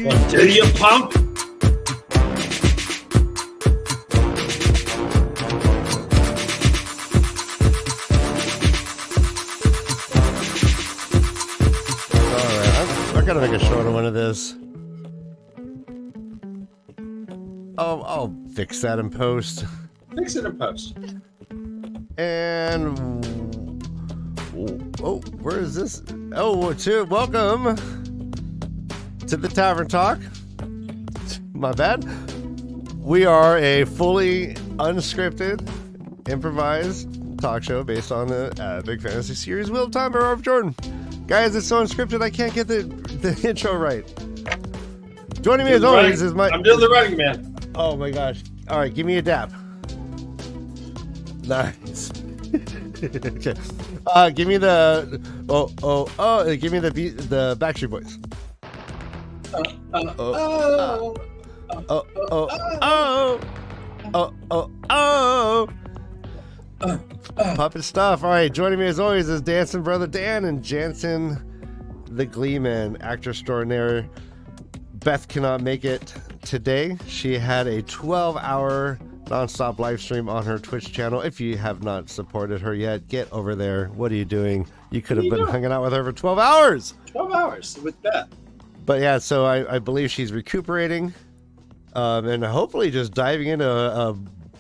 Do you pump? I gotta make a shorter one of this. Oh, I'll fix that in post. Fix it in post. And where is this? Welcome to the Tavern Talk. My bad. We are a fully unscripted, improvised talk show based on the big fantasy series Wheel of Time by Robert Jordan. Guys, it's so unscripted I can't get the intro right. Joining me as always is I'm doing the running man. Oh my gosh. All right, give me a dap. Nice. Okay. Give me the give me the Backstreet Boys. Puppet stuff. All right, joining me as always is Dancing Brother Dan and Jansen the Gleeman, actor extraordinaire. Beth cannot make it today. She had a 12-hour non-stop live stream on her Twitch channel. If you have not supported her yet, get over there. What are you doing? You could have been hanging out with her for 12 hours. 12 hours with Beth. But yeah, so I believe she's recuperating and hopefully just diving into a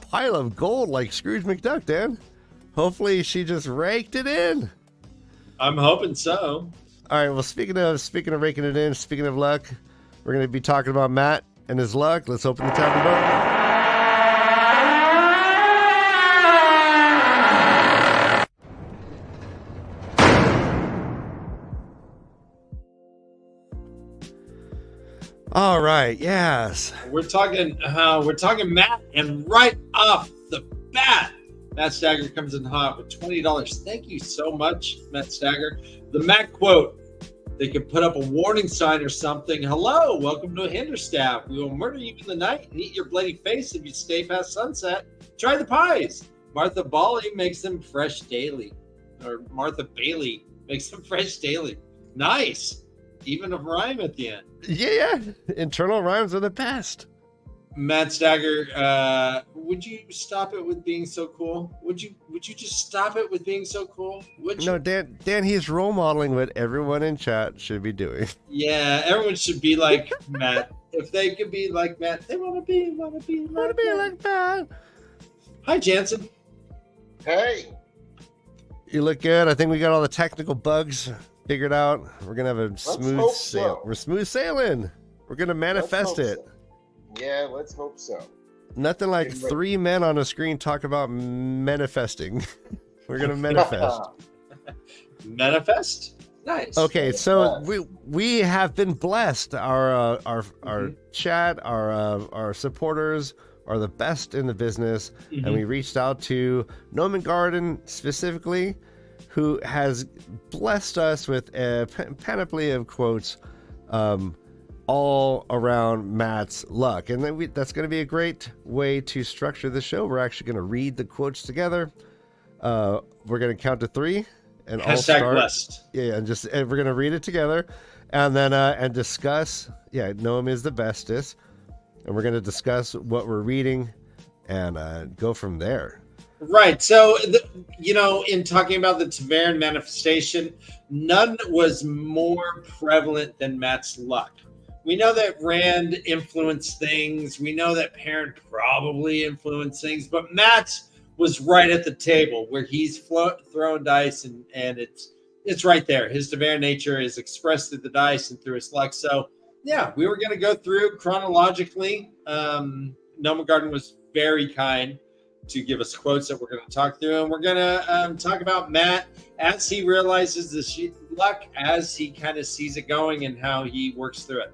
pile of gold like Scrooge McDuck, Dan. Hopefully she just raked it in. I'm hoping so. All right, well, speaking of raking it in, speaking of luck, we're going to be talking about Matt and his luck. Let's open the tavern door. All right, yes. We're talking Matt, and right off the bat, Matt Stagger comes in hot with $20. Thank you so much, Matt Stagger. The Matt quote: they could put up a warning sign or something. Hello, welcome to Hinderstaff. We will murder you in the night and eat your bloody face if you stay past sunset. Try the pies. Martha Bally makes them fresh daily. Or Martha Bailey makes them fresh daily. Nice. Even a rhyme at the end. Yeah. Internal rhymes are the best. Matt Stagger, would you stop it with being so cool? Would you just stop it with being so cool? Would you? No, Dan, he's role modeling what everyone in chat should be doing. Yeah, everyone should be like Matt. If they could be like Matt, they want to be like Matt. Hi, Jansen. Hey. You look good. I think we got all the technical bugs figured out. We're gonna have a smooth sail. So. We're smooth sailing. We're gonna manifest it. So. Yeah, let's hope so. Nothing like three men on a screen talk about manifesting. We're gonna manifest. Manifest? Nice. Okay, so we have been blessed. Our chat, our supporters are the best in the business, and we reached out to Noman Garden specifically, who has blessed us with a panoply of quotes all around Matt's luck. And then that's going to be a great way to structure the show. We're actually going to read the quotes together. We're going to count to three and all start. Blessed. Yeah, and we're going to read it together and then and discuss. Yeah, Noam is the bestest. And we're going to discuss what we're reading and go from there. Right. So, in talking about the Tavern manifestation, none was more prevalent than Matt's luck. We know that Rand influenced things. We know that Perrin probably influenced things. But Matt was right at the table where he's throwing dice, and it's right there. His Tavern nature is expressed through the dice and through his luck. So, yeah, we were going to go through chronologically. Noma Garden was very kind to give us quotes that we're going to talk through. And we're going to talk about Matt as he realizes the luck, as he kind of sees it going and how he works through it.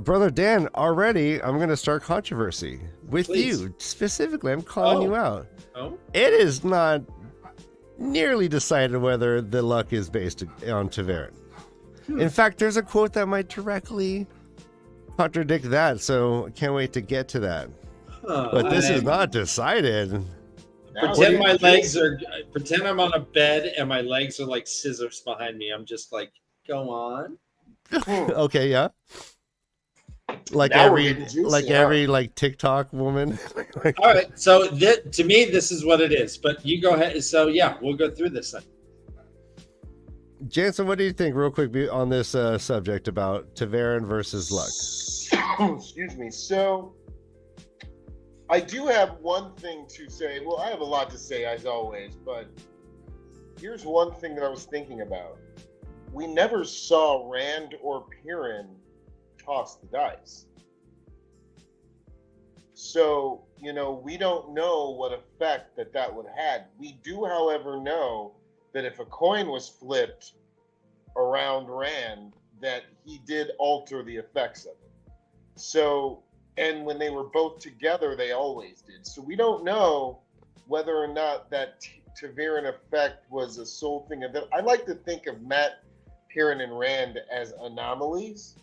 Brother Dan, already I'm going to start controversy with Please. you. Specifically, I'm calling you out. Oh? It is not nearly decided whether the luck is based on Tavern. In fact, there's a quote that might directly contradict that, so I can't wait to get to that. But this is not decided. Pretend I'm on a bed and my legs are like scissors behind me. I'm just like, go on. Okay, yeah. like Now we're every getting juicy, like huh? every like TikTok woman. All right. So to me, this is what it is. But you go ahead. So yeah, we'll go through this thing. Jansen, what do you think, real quick, on this subject about Taverin versus Luck? Excuse me. So, I do have one thing to say. Well, I have a lot to say, as always, but here's one thing that I was thinking about. We never saw Rand or Piran toss the dice. So, we don't know what effect that would have had. We do, however, know that if a coin was flipped around Rand, that he did alter the effects of it. So, and when they were both together, they always did. So we don't know whether or not that Taverin effect was a sole thing. I like to think of Matt, Piran, and Rand as anomalies,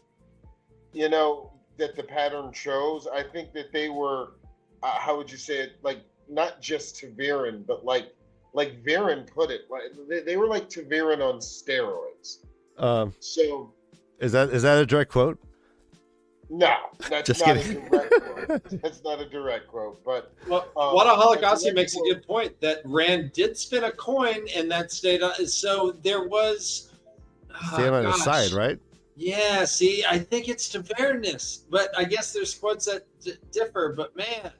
that the pattern shows. I think that they were, how would you say it, like, not just Taverin, but like Viren put it, like they were like Taverin on steroids. So is that a direct quote? No, that's Just not kidding. a direct quote. That's not a direct quote. But Wadaholic makes a good point that Rand did spin a coin and that stayed on. So there was staying on his side, right? Yeah. See, I think it's Tavernus, but I guess there's quotes that differ. But man,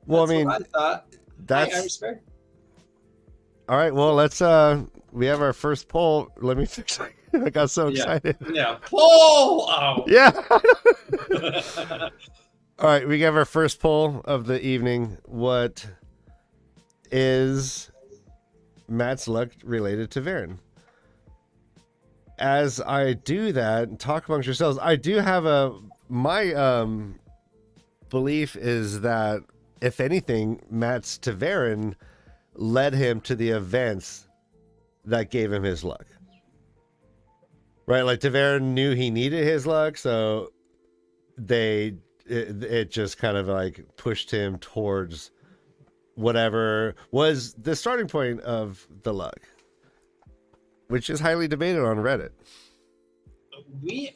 Well, I that's mean, what I thought. I respect. All right, well, let's we have our first poll. Let me fix it. I got so excited. Yeah. Poll. Oh. Yeah. All right, we have our first poll of the evening. What is Matt's luck related to Varen? As I do that and talk amongst yourselves, I do have my belief is that if anything, Matt's Taverin led him to the events that gave him his luck. Right? Like Taverin knew he needed his luck, so it just kind of like pushed him towards whatever was the starting point of the luck, which is highly debated on Reddit. We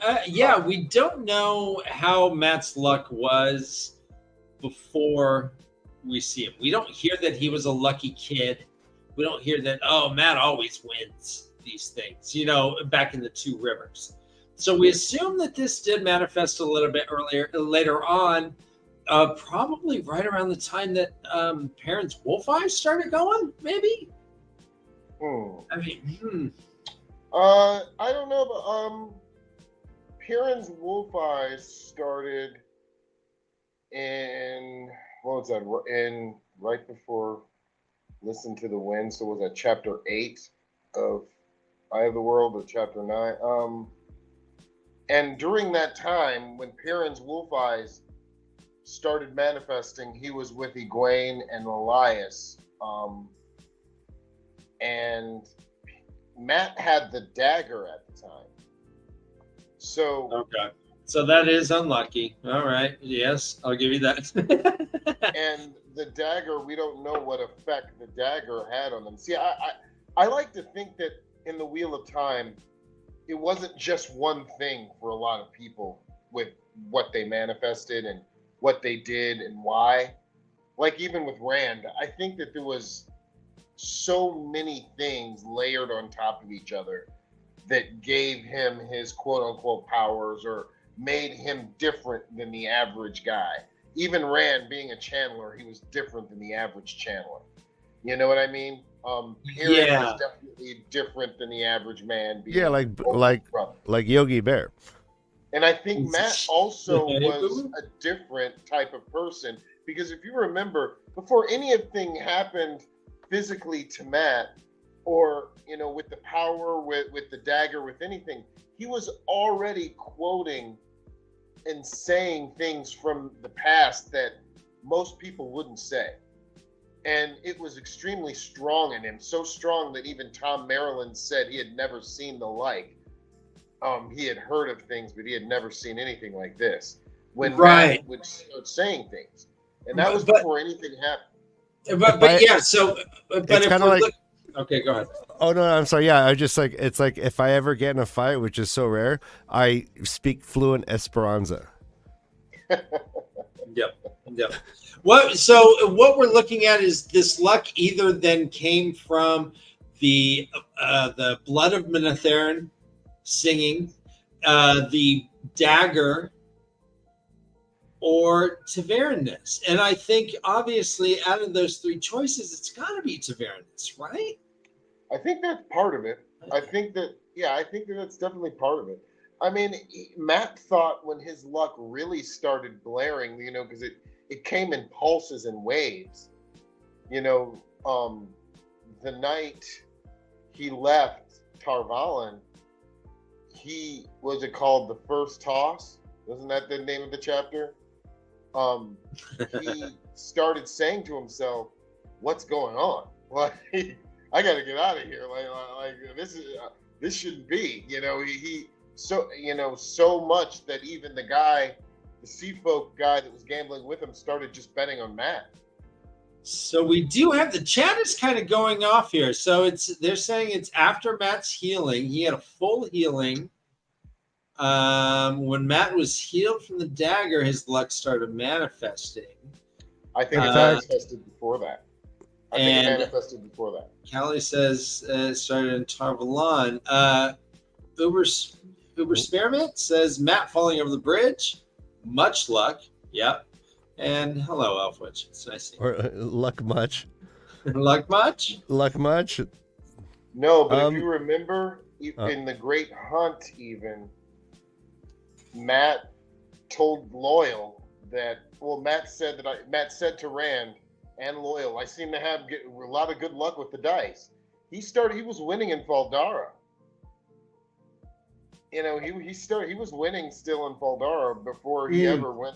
don't know how Matt's luck was before we see him. We don't hear that he was a lucky kid. We don't hear that, Matt always wins these things, back in the Two Rivers. So we assume that this did manifest a little bit later on, probably right around the time that Perrin's Wolf Eyes started going, maybe? I mean, I don't know, but Perrin's Wolf Eyes started in, what was that, in right before Listen to the Wind, so was that chapter 8 of Eye of the World or chapter 9? And during that time, when Perrin's Wolf Eyes started manifesting, he was with Egwene and Elias. And Matt had the dagger at the time. So okay. So that is unlucky. All right. Yes, I'll give you that. And the dagger, we don't know what effect the dagger had on them. See, I like to think that in the Wheel of Time, it wasn't just one thing for a lot of people with what they manifested and what they did and why. Like even with Rand, I think that there was so many things layered on top of each other that gave him his quote-unquote powers or made him different than the average guy. Even Rand, being a channeler, he was different than the average channeler. You know what I mean? Perrin was definitely different than the average man. Like Yogi Bear. And I think Matt also was a different type of person, because if you remember, before anything happened physically to Matt, or with the power, with the dagger, with anything, he was already quoting and saying things from the past that most people wouldn't say. And it was extremely strong in him, so strong that even Tom Maryland said he had never seen the like. He had heard of things, but he had never seen anything like this. When Matt would start saying things, and that was before anything happened. But it's kind of like. Okay, go ahead. Oh no, I'm sorry. Yeah, I just like it's like if I ever get in a fight, which is so rare, I speak fluent Esperanza. Yep. Yep. So what we're looking at is this luck either then came from the blood of Manetheren singing, the dagger, or Tavernus. And I think obviously out of those three choices, it's got to be Tavernus, right? I think that's part of it. I think that that's definitely part of it. I mean, Matt thought when his luck really started blaring, because it came in pulses and waves. The night he left Tarvalin, he was it called the first toss? Wasn't that the name of the chapter? He started saying to himself, "What's going on? Like, I got to get out of here. Like this shouldn't be." So much that even the sea folk guy that was gambling with him started just betting on Matt. So we do have the chat is kind of going off here. So they're saying it's after Matt's healing. He had a full healing. When Matt was healed from the dagger, his luck started manifesting. I think it manifested before that. Callie says it started in Tarvalon. Uber Spearmint says Matt falling over the bridge. Much luck. Yep. And hello, Elfwitch. It's nice to see you. Or luck much. Luck much? Luck much. No, but if you remember, in the Great Hunt, even Matt told Loyal that. Well, Matt said to Rand and Loyal, I seem to have a lot of good luck with the dice. He was winning in Faldara. He was winning still in Faldara before he ever went.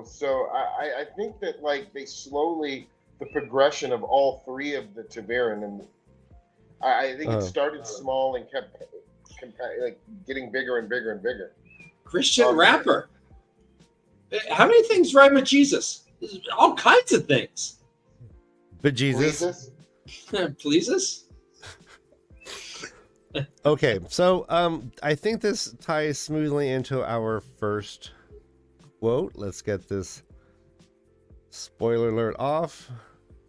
So I think that they slowly, the progression of all three of the Taverin, and I think it started small and kept getting bigger and bigger and bigger. Christian rapper. How many things rhyme with Jesus? All kinds of things. But Jesus. Please us? Okay, so I think this ties smoothly into our first quote. Let's get this spoiler alert off.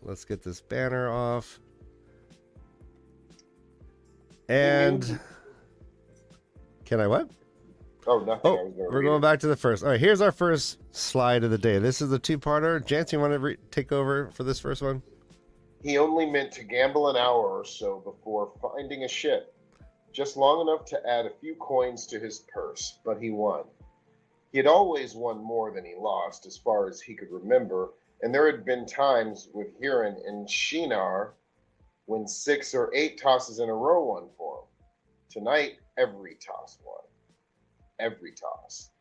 Let's get this banner off. And can I what? Oh, nothing. Oh, we're going back to the first. All right, here's our first slide of the day. This is the two-parter. Jance, you want to take over for this first one? He only meant to gamble an hour or so before finding a ship, just long enough to add a few coins to his purse, but he won. He had always won more than he lost, as far as he could remember, and there had been times with Huron and Shinar when 6 or 8 tosses in a row won for him. Tonight, every toss won. Every toss.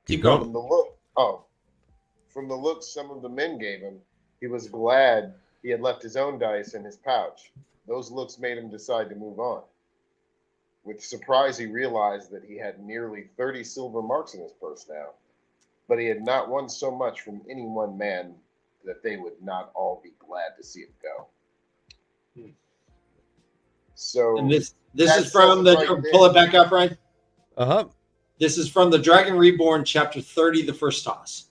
Keep going. From the look some of the men gave him, he was glad he had left his own dice in his pouch. Those looks made him decide to move on. With surprise, he realized that he had nearly 30 silver marks in his purse now, but he had not won so much from any one man that they would not all be glad to see it go. So, and this is from pull it back up, Ryan. This is from the Dragon Reborn, chapter 30, the first toss.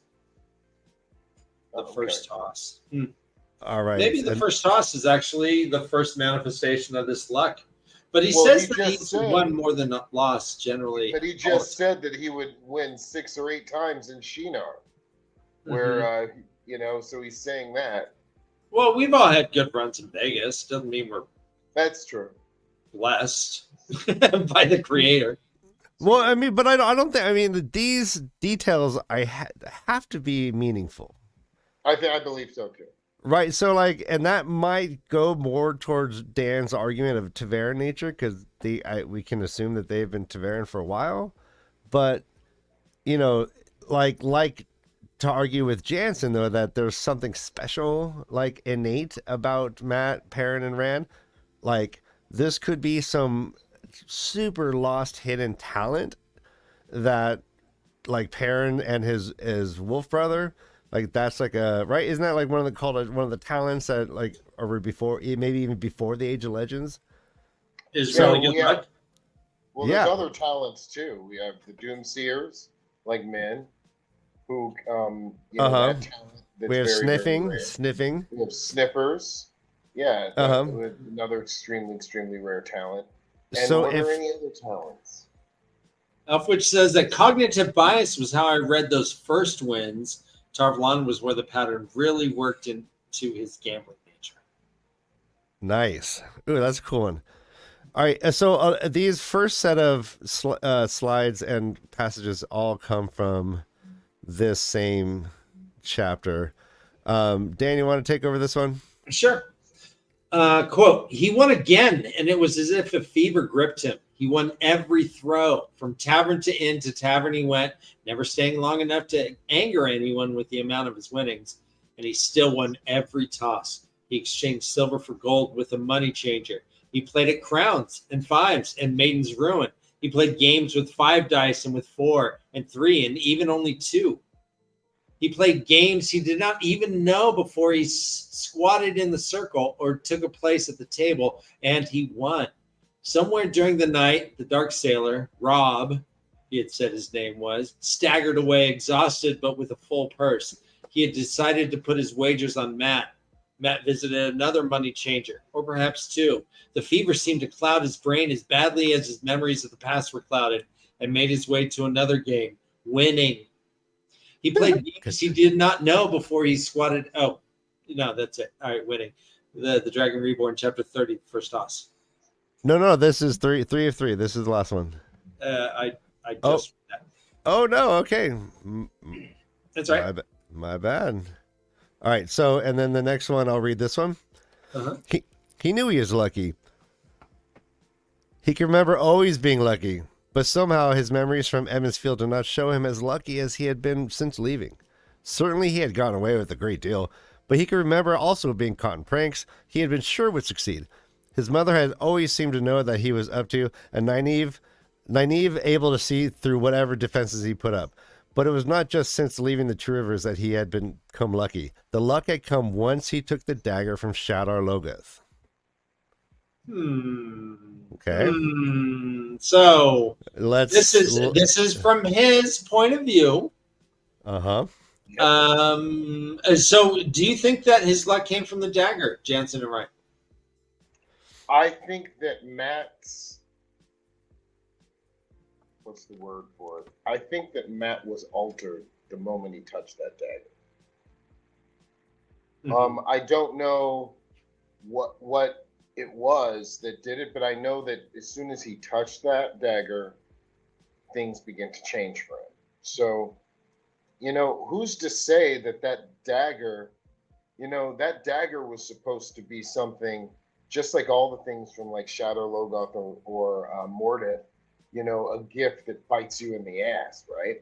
First toss. All right. Maybe the first toss is actually the first manifestation of this luck. But he says that he's won more than lost generally. But he just said that he would win 6 or 8 times in Shinar. Where, so he's saying that. Well, we've all had good runs in Vegas. Doesn't mean we're That's true. blessed by the creator. Well, I mean, but I don't think. I mean, these details have to be meaningful. I believe so too. Right. So, and that might go more towards Dan's argument of Taveran nature, because we can assume that they've been Taveran for a while, but like to argue with Jansen though that there's something special, innate about Matt, Perrin, and Rand. This could be some super lost hidden talent that Perrin and his wolf brother, that's right, isn't that one of the talents that are before, maybe even before the Age of Legends? Is really good luck. Well, there's other talents too. We have the Doomseers, like men, who that talent that's we have very, very sniffing, rare. sniffing. We have sniffers. Yeah, another extremely, extremely rare talent. And So what are any other talents? Elfwich says that cognitive bias was how I read those first wins. Tarvalon was where the pattern really worked into his gambling nature. Nice. Ooh, that's a cool one. All right, so these first set of slides and passages all come from this same chapter. Dan, you want to take over this one? Sure. Quote, he won again, and it was as if a fever gripped him. He won every throw. From tavern to inn to tavern he went, never staying long enough to anger anyone with the amount of his winnings, and he still won every toss. He exchanged silver for gold with a money changer. He played at crowns and fives and maiden's ruin. He played games with 5 dice and with 4 and 3 and even only 2. He played games he did not even know before he squatted in the circle or took a place at the table, and he won. Somewhere during the night, the dark sailor, Rob, he had said his name was, staggered away exhausted but with a full purse. He had decided to put his wagers on Matt. Matt visited another money changer, or perhaps 2. The fever seemed to cloud his brain as badly as his memories of the past were clouded, and made his way to another game, winning. He played games he did not know before he squatted. Oh, no, that's it. All right, winning. The Dragon Reborn, chapter 30, first toss. No, this is three of 3. This is the last one. I just. Oh no, okay. That's right. My bad. All right, so and then the next one, I'll read this one. Uh-huh. He knew he was lucky. He can remember always being lucky, but somehow his memories from Emmons Field did not show him as lucky as he had been since leaving. Certainly he had gotten away with a great deal, but he could remember also being caught in pranks he had been sure would succeed. His mother had always seemed to know that he was up to, and naive, able to see through whatever defenses he put up. But it was not just since leaving the Two Rivers that he had become lucky. The luck had come once he took the dagger from Shadar Logoth. Okay. So this is from his point of view. Uh-huh. So do you think that his luck came from the dagger, Jansen and Wright? I think that Matt's, what's the word for it? I think that Matt was altered the moment he touched that dagger. Mm-hmm. I don't know what it was that did it, but I know that as soon as he touched that dagger, things began to change for him. So, who's to say that dagger, that dagger was supposed to be something just like all the things from like Shadow Logoth or Mordeth, a gift that bites you in the ass, right?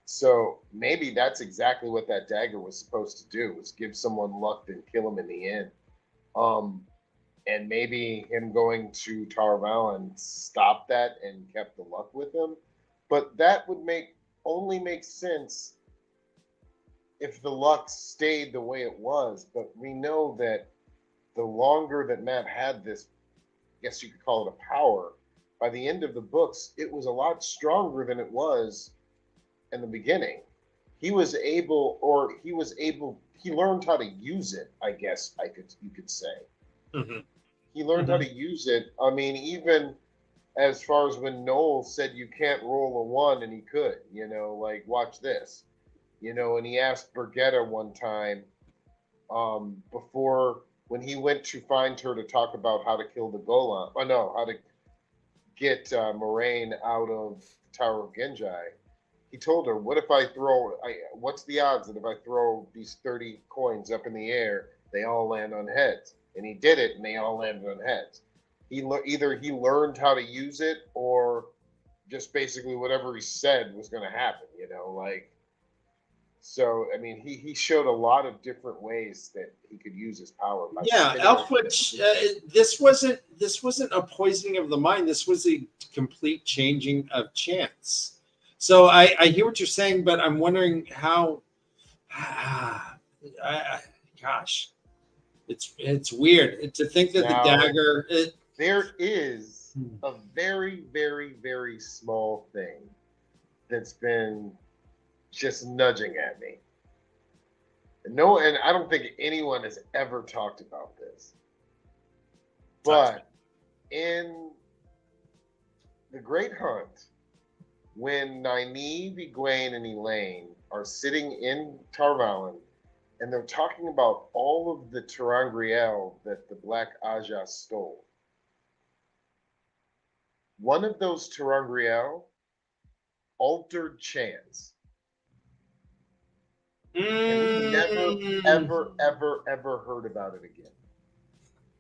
So maybe that's exactly what that dagger was supposed to do, was give someone luck and kill him in the end. And maybe him going to Tar Valon stopped that and kept the luck with him. But that would only make sense if the luck stayed the way it was. But we know that the longer that Matt had this, I guess you could call it a power, by the end of the books, it was a lot stronger than it was in the beginning. He learned how to use it, I guess you could say. Mm-hmm. He learned how to use it. I mean, even as far as when Noel said you can't roll a 1 and he could, like, watch this. And he asked Birgitta one time before, when he went to find her to talk about how to kill the Golem, how to get Moraine out of the Tower of Genjai, he told her, what's the odds that if I throw these 30 coins up in the air, they all land on heads? And he did it, and they all landed on heads. Either he learned how to use it, or just basically whatever he said was going to happen, So, I mean, he showed a lot of different ways that he could use his power. Yeah, Elfwich, this wasn't a poisoning of the mind. This was a complete changing of chance. So I hear what you're saying, but I'm wondering how. Gosh, it's weird to think that the dagger. There is a very, very, very small thing that's been just nudging at me. And I don't think anyone has ever talked about this. But in the Great Hunt, when Nynaeve, Egwene, and Elaine are sitting in Tarvalon, and they're talking about all of the ter'angreal that the Black Aja stole. One of those ter'angreal altered chance. And we never, ever, ever, ever heard about it again.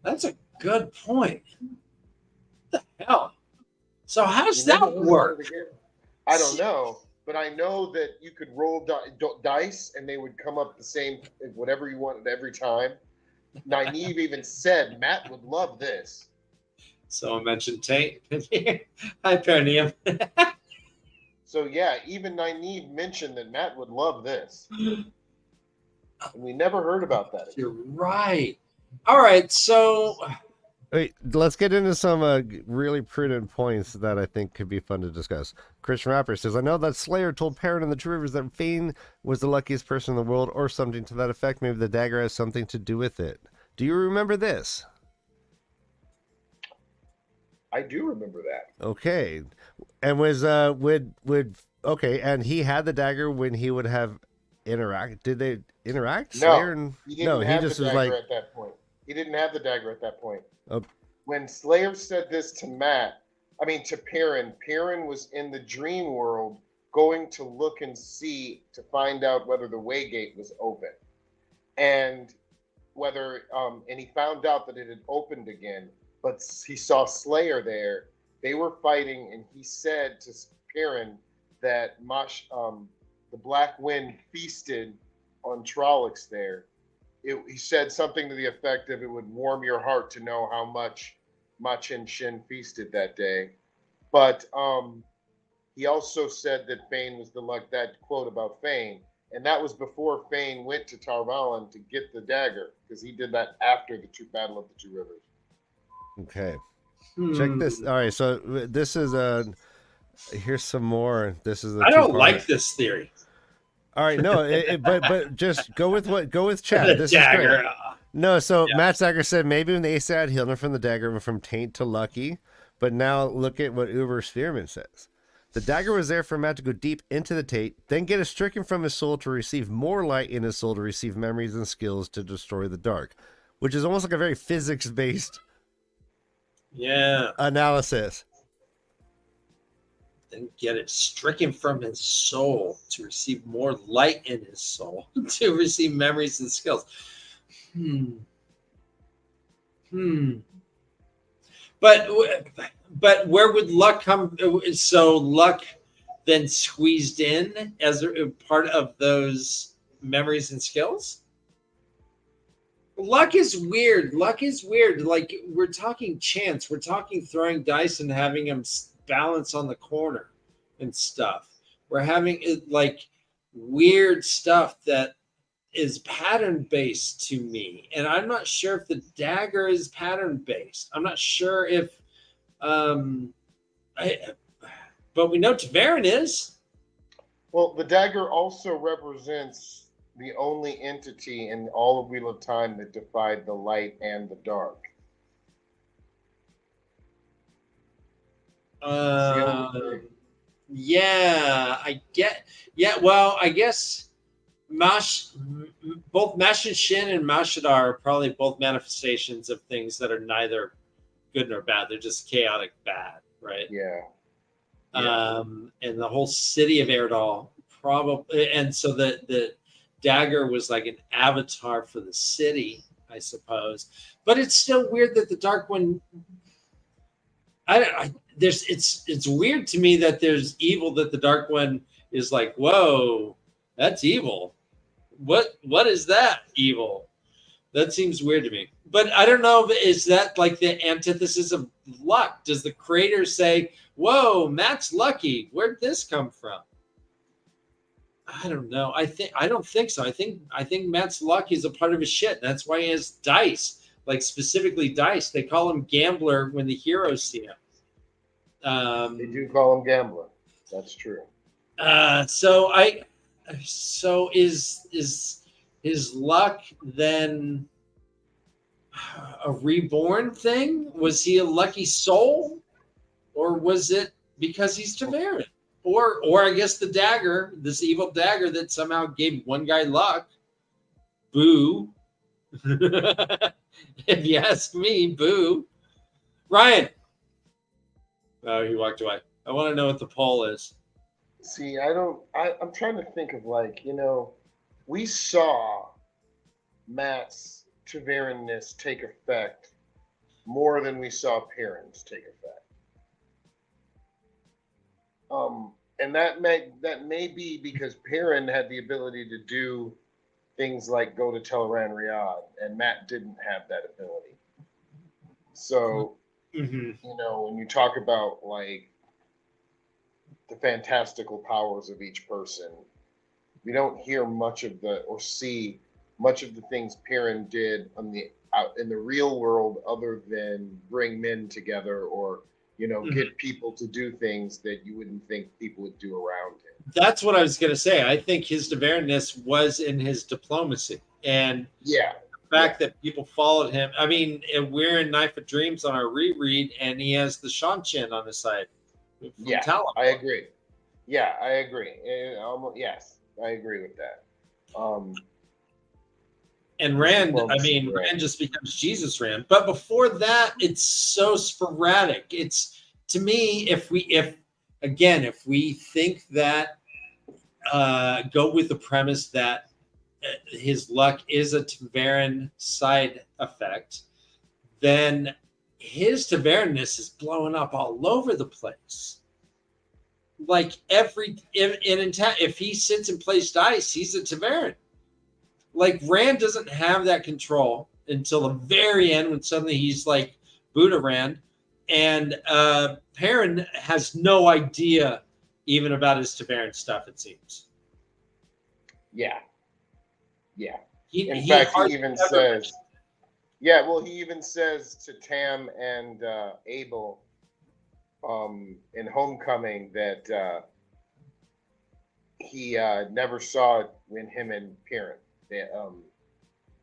That's a good point. What the hell? So how does that work? I don't know, but I know that you could roll dice and they would come up the same, whatever you wanted every time. Nynaeve even said, Matt would love this. Someone mentioned Taint. Hi, Perineum. So yeah, even Nynaeve mentioned that Matt would love this. And we never heard about that again. You're right. All right, so... Wait, let's get into some really prudent points that I think could be fun to discuss. Christian Rapper says, I know that Slayer told Perrin and the Two Rivers that Fane was the luckiest person in the world, or something to that effect. Maybe the dagger has something to do with it. Do you remember this? I do remember that. Okay. And was, okay, and he had the dagger when he would have interact. Did they interact? No, he just was like... at that point. He didn't have the dagger at that point. Oh. When Slayer said this to Perrin, Perrin was in the dream world going to look and see to find out whether the Waygate was open. And and he found out that it had opened again, but he saw Slayer there. They were fighting, and he said to Perrin that the Black Wind feasted on Trollocs there. He said something to the effect of, it would warm your heart to know how much Machin Shin feasted that day. But he also said that Fane was that quote about Fane. And that was before Fane went to Tarvalon to get the dagger, because he did that after the Battle of the Two Rivers. Okay. Check this. All right, so this is here's some more. This is I don't like this theory. All right, no, but just go with Chad. This dagger. Is great. No, so yeah. Matt Sager said maybe when the Ace had healed him from the dagger went from Taint to Lucky, but now look at what Uber Spearman says. The dagger was there for Matt to go deep into the Taint, then get a stricken from his soul to receive more light in his soul to receive memories and skills to destroy the dark, which is almost like a very physics-based analysis. And get it stricken from his soul to receive more light in his soul to receive memories and skills. But where would luck come? So luck then squeezed in as a part of those memories and skills? Luck is weird. Like, we're talking chance. We're talking throwing dice and having them balance on the corner and stuff. We're having like weird stuff that is pattern based to me, and I'm not sure if the dagger is pattern based. I'm not sure if but we know Ta'veren is. Well, the dagger also represents the only entity in all of Wheel of Time that defied the light and the dark. I guess both Machin Shin and Mashadar are probably both manifestations of things that are neither good nor bad. They're just chaotic bad, right? Yeah. And the whole city of Eredal probably, and so the dagger was like an avatar for the city, I suppose. But it's still weird that the Dark One. It's weird to me that there's evil, that the Dark One is like, whoa, that's evil. What is that evil? That seems weird to me. But I don't know, is that like the antithesis of luck? Does the creator say, whoa, Matt's lucky? Where'd this come from? I don't know. I don't think so. I think Matt's luck is a part of his shit. That's why he has dice, like specifically dice. They call him gambler when the heroes see him. They do call him Gambler. That's true. So is his luck then a reborn thing? Was he a lucky soul, or was it because he's Taverin? Or I guess the dagger, this evil dagger that somehow gave one guy luck. Boo. If you ask me, boo. Ryan. Oh, he walked away. I want to know what the poll is. See, I'm trying to think of, like, we saw Matt's Tavernness take effect more than we saw Perrin's take effect. And that may be because Perrin had the ability to do things like go to Teleran Riyadh, and Matt didn't have that ability. So, when you talk about, like, the fantastical powers of each person, we don't hear much of or see much of the things Perrin did out in the real world, other than bring men together or get people to do things that you wouldn't think people would do around him. That's what I was going to say. I think his Tavernness was in his diplomacy, and the fact that people followed him. I mean, we're in Knife of Dreams on our reread, and he has the Shanchin on his side. I agree. Yeah, I agree. Yes, I agree with that. And Rand, Rand just becomes Jesus Rand. But before that, it's so sporadic. It's, to me, if we think that, go with the premise that his luck is a Taverin side effect, then his Tavernness is blowing up all over the place. Like if he sits and plays dice, he's a Taverin. Like, Rand doesn't have that control until the very end, when suddenly he's like Buddha Rand, and Perrin has no idea even about his Taverin stuff, it seems. Yeah. In fact, he even says, he even says to Tam and Abel in Homecoming that he never saw it when him and Perrin,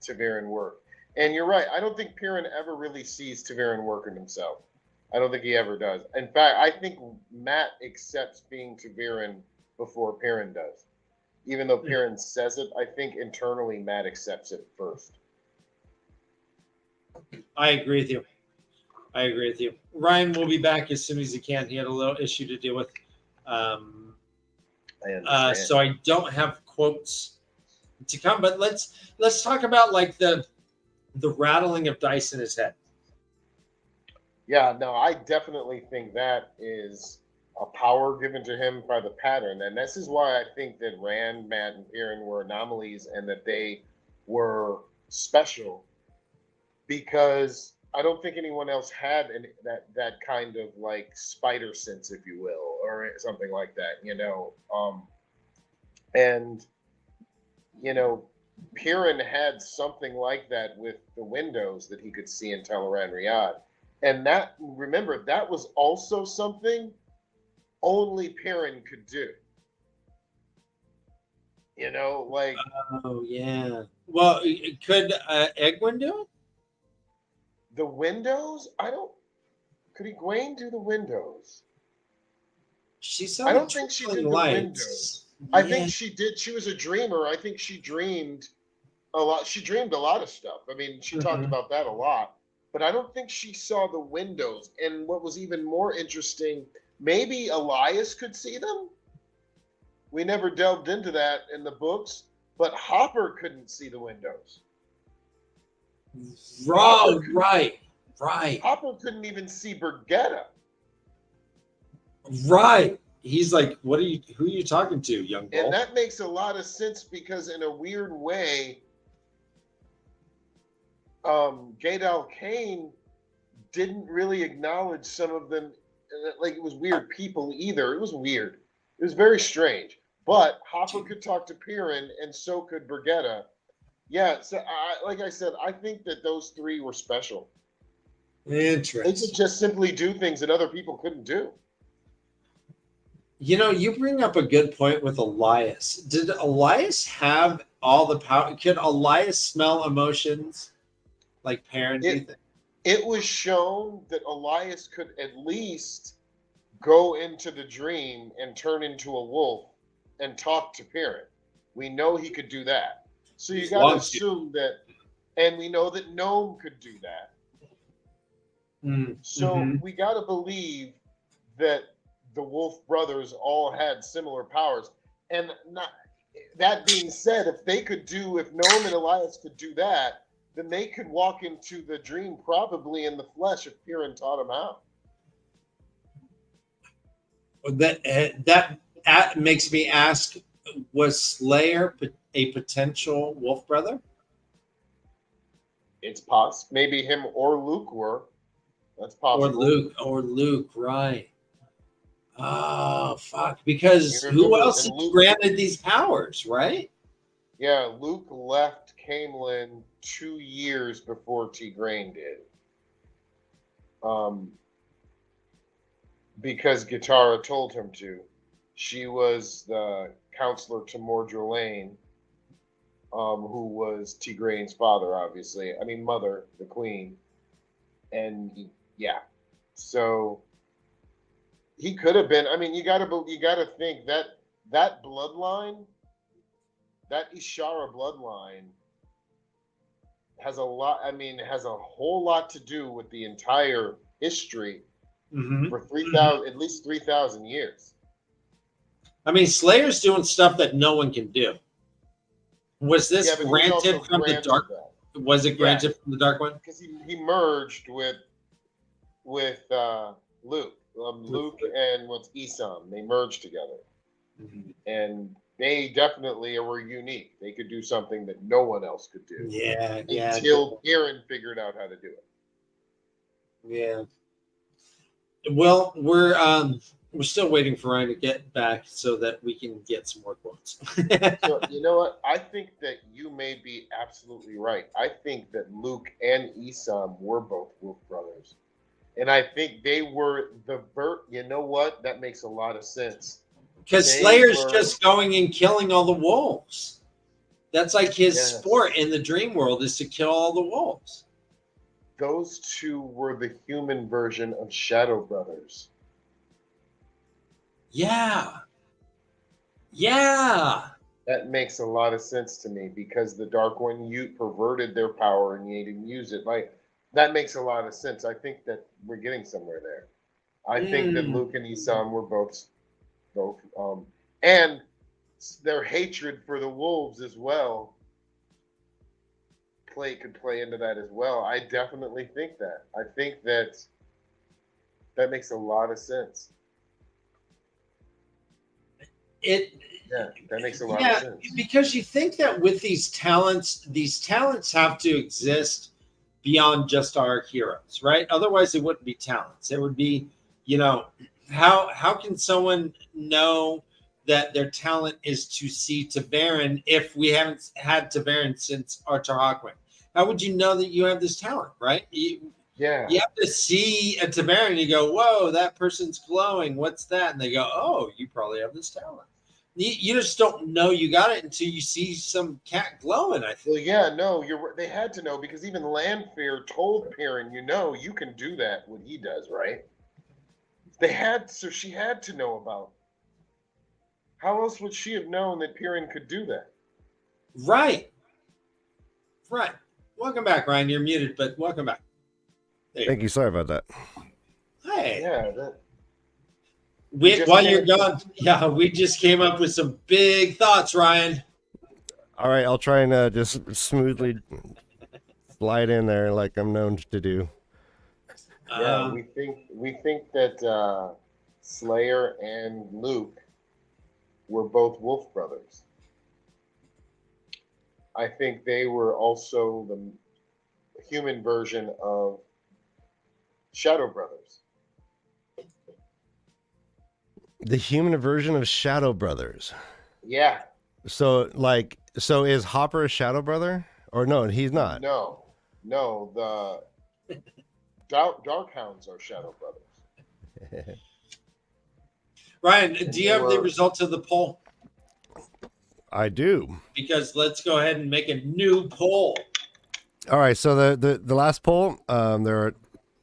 Taverin work. And you're right. I don't think Perrin ever really sees Taverin working himself. I don't think he ever does. In fact, I think Matt accepts being Taverin before Perrin does. Even though Perrin says it, I think internally Matt accepts it first. I agree with you. Ryan will be back as soon as he can. He had a little issue to deal with. So I don't have quotes to come, but let's talk about, like, the rattling of dice in his head. Yeah, no, I definitely think that is a power given to him by the pattern. And this is why I think that Rand, Matt, and Perrin were anomalies and that they were special, because I don't think anyone else had that kind of, like, spider sense, if you will, or something like that, Perrin had something like that with the windows that he could see in Teleran Riyadh. And that was also something only Perrin could do. Like... Oh, yeah. Well, could Egwene do it? The windows? Could Egwene do the windows? I don't think she did the windows. I think she did. She was a dreamer. I think she dreamed a lot. She dreamed a lot of stuff. I mean, she talked about that a lot. But I don't think she saw the windows. And what was even more interesting, maybe Elias could see them. We never delved into that in the books. But Hopper couldn't see the windows. Right. Hopper couldn't even see Brigitta. Right. He's like, who are you talking to, young bull? And that makes a lot of sense, because in a weird way, Gadal Kane didn't really acknowledge some of them. Like, it was weird people either. It was weird. It was very strange. But Hopper could talk to Perrin, and so could Brigitta. Yeah, so like I said, I think that those three were special. Interesting. They could just simply do things that other people couldn't do. You know, you bring up a good point with Elias. Did Elias have all the power? Could Elias smell emotions like Perrin, do you It think? it was shown that Elias could at least go into the dream and turn into a wolf and talk to Perrin. We know he could do that. So you He's got to long too. assume that, and we know that Gnome could do that. So Mm-hmm. we got to believe that the Wolf brothers all had similar powers. And not that being said, if Gnome and Elias could do that, then they could walk into the dream probably in the flesh if Piran taught them how. That makes me ask: was Slayer a potential wolf brother? It's possible. Maybe him or Luke were. That's Or possible. Luke, right? Oh fuck! You Because who remember, else and is Luke, granted these powers, right? yeah, Luke left Camelin 2 years before Tigraine did. Um, because Gitara told him to. She was the counselor to Mordrelaine, who was Tigraine's father, obviously. I mean, mother, the queen. And yeah, so he could have been. I mean, you gotta think that that bloodline, that Ishara bloodline, has a lot. I mean, has a whole lot to do with the entire history Mm-hmm. for 3,000, at least 3,000 years. I mean, Slayer's doing stuff that no one can do. Was this Yeah, but he was also granted from the granted dark? that. Was it Yeah, granted from the dark one? because he merged with Luke. Luke and what's Isam, they merged together, Mhm. and they definitely were unique. They could do something that no one else could do Yeah, until Aaron figured out how to do it. yeah. Well, we're still waiting for Ryan to get back so that we can get some more quotes. So you know what? I think that you may be absolutely right. I think that Luke and Isam were both Wolf brothers, and I think they were the vert. You know what? That makes a lot of sense. Because They Slayer's were, just going and killing all the wolves. That's like his sport yes. in the dream world is to kill all the wolves. Those two were the human version of Shadow Brothers. Yeah. Yeah. That makes a lot of sense to me because the Dark One you perverted their power and they didn't use it. Like that makes a lot of sense. I think that we're getting somewhere there. I think that Mm. Luke and Isam were both and their hatred for the wolves as well could play into that as well. I definitely think that. I think that that makes a lot of sense. It Yeah, that makes a lot of Yeah, sense. because you think that with these talents have to exist beyond just our heroes, right? Otherwise, it wouldn't be talents. It would be, you know, how can someone know that their talent is to see Taverin if we haven't had Taverin since Archer Hawkwind? How would you know that you have this talent, right? Yeah. You have to see a Taverin and you go, whoa, that person's glowing. What's that? And they go, oh, you probably have this talent. You just don't know you got it until you see some cat glowing, I think. Well, yeah, no, they had to know because even Landfair told Perrin, you can do that, what he does, right? So she had to know about. How else would she have known that Perrin could do that? Right. Right. Welcome back, Ryan. You're muted, but welcome back. Thank you. Sorry about that. Hey. Yeah, While you're gone, yeah, we just came up with some big thoughts, Ryan. All right, I'll try and just smoothly slide in there like I'm known to do. yeah, we think that Slayer and Luke were both Wolf brothers. I think they were also the human version of Shadow Brothers. The human version of Shadow Brothers. Yeah. So is Hopper a Shadow Brother? Or no, he's not. No, the Darkhounds are Shadow Brothers. Ryan, do you have the results of the poll? I do. Because let's go ahead and make a new poll. All right. So the last poll,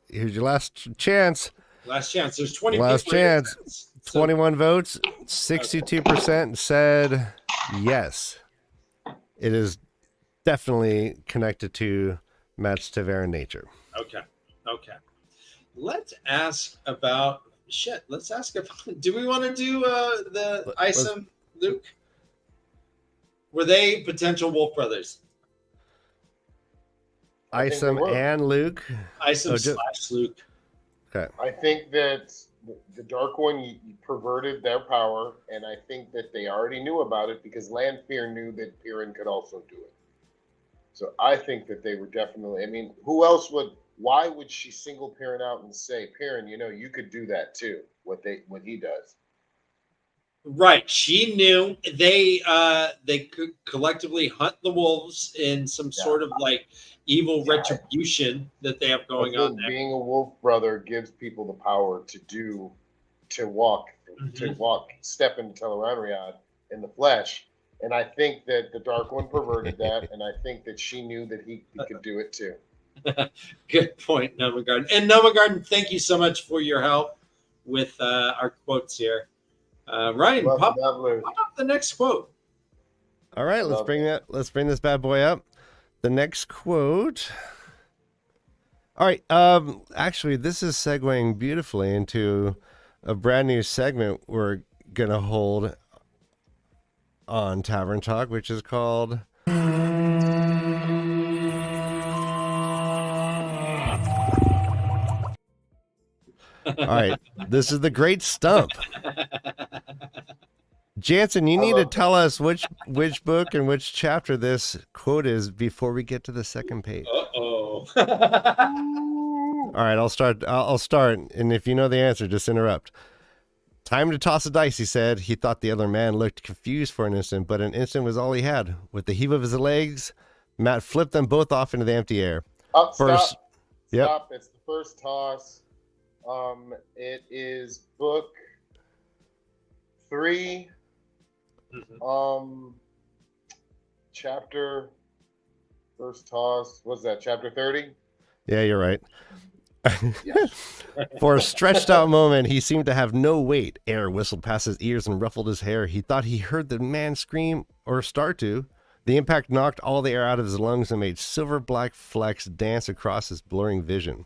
here's your last chance. Last chance. There's 20 last people. Chance. 21 votes. 62% said yes. It is definitely connected to Matt's Tavern nature. Okay. Let's ask about do we want to do the Isom Luke? Were they potential wolf brothers? Isom and Luke? Isom / Luke. Okay. I think that the Dark One perverted their power, and I think that they already knew about it because Lanfear knew that Piran could also do it. So I think that they were definitely. I mean, who else would? Why would she single Piran out and say, "Piran, you could do that too"? What he does. Right. She knew they could collectively hunt the wolves in some sort of like evil retribution that they have going on there. Being a wolf brother gives people the power to step into Tel'aran'rhiod in the flesh. And I think that the Dark One perverted that, and I think that she knew that he could do it too. Good point, Noma Garden. And Noma Garden, thank you so much for your help with our quotes here. Ryan, pop up the next quote. All right, let's bring this bad boy up. The next quote. All right, actually, this is segueing beautifully into a brand new segment we're gonna hold on Tavern Talk, which is called all right, this is the Great Stump. Jansen, you need to tell us which book and which chapter this quote is before we get to the second page. Uh-oh. All right, I'll start, and if you know the answer, just interrupt. Time to toss a dice, he said. He thought the other man looked confused for an instant, but an instant was all he had. With the heave of his legs, Matt flipped them both off into the empty air. Stop. It's the first toss. It is book 3. Chapter first toss. What's that? Chapter 30? Yeah, you're right. For a stretched out moment, he seemed to have no weight. Air whistled past his ears and ruffled his hair. He thought he heard the man scream or start to. The impact knocked all the air out of his lungs and made silver black flecks dance across his blurring vision.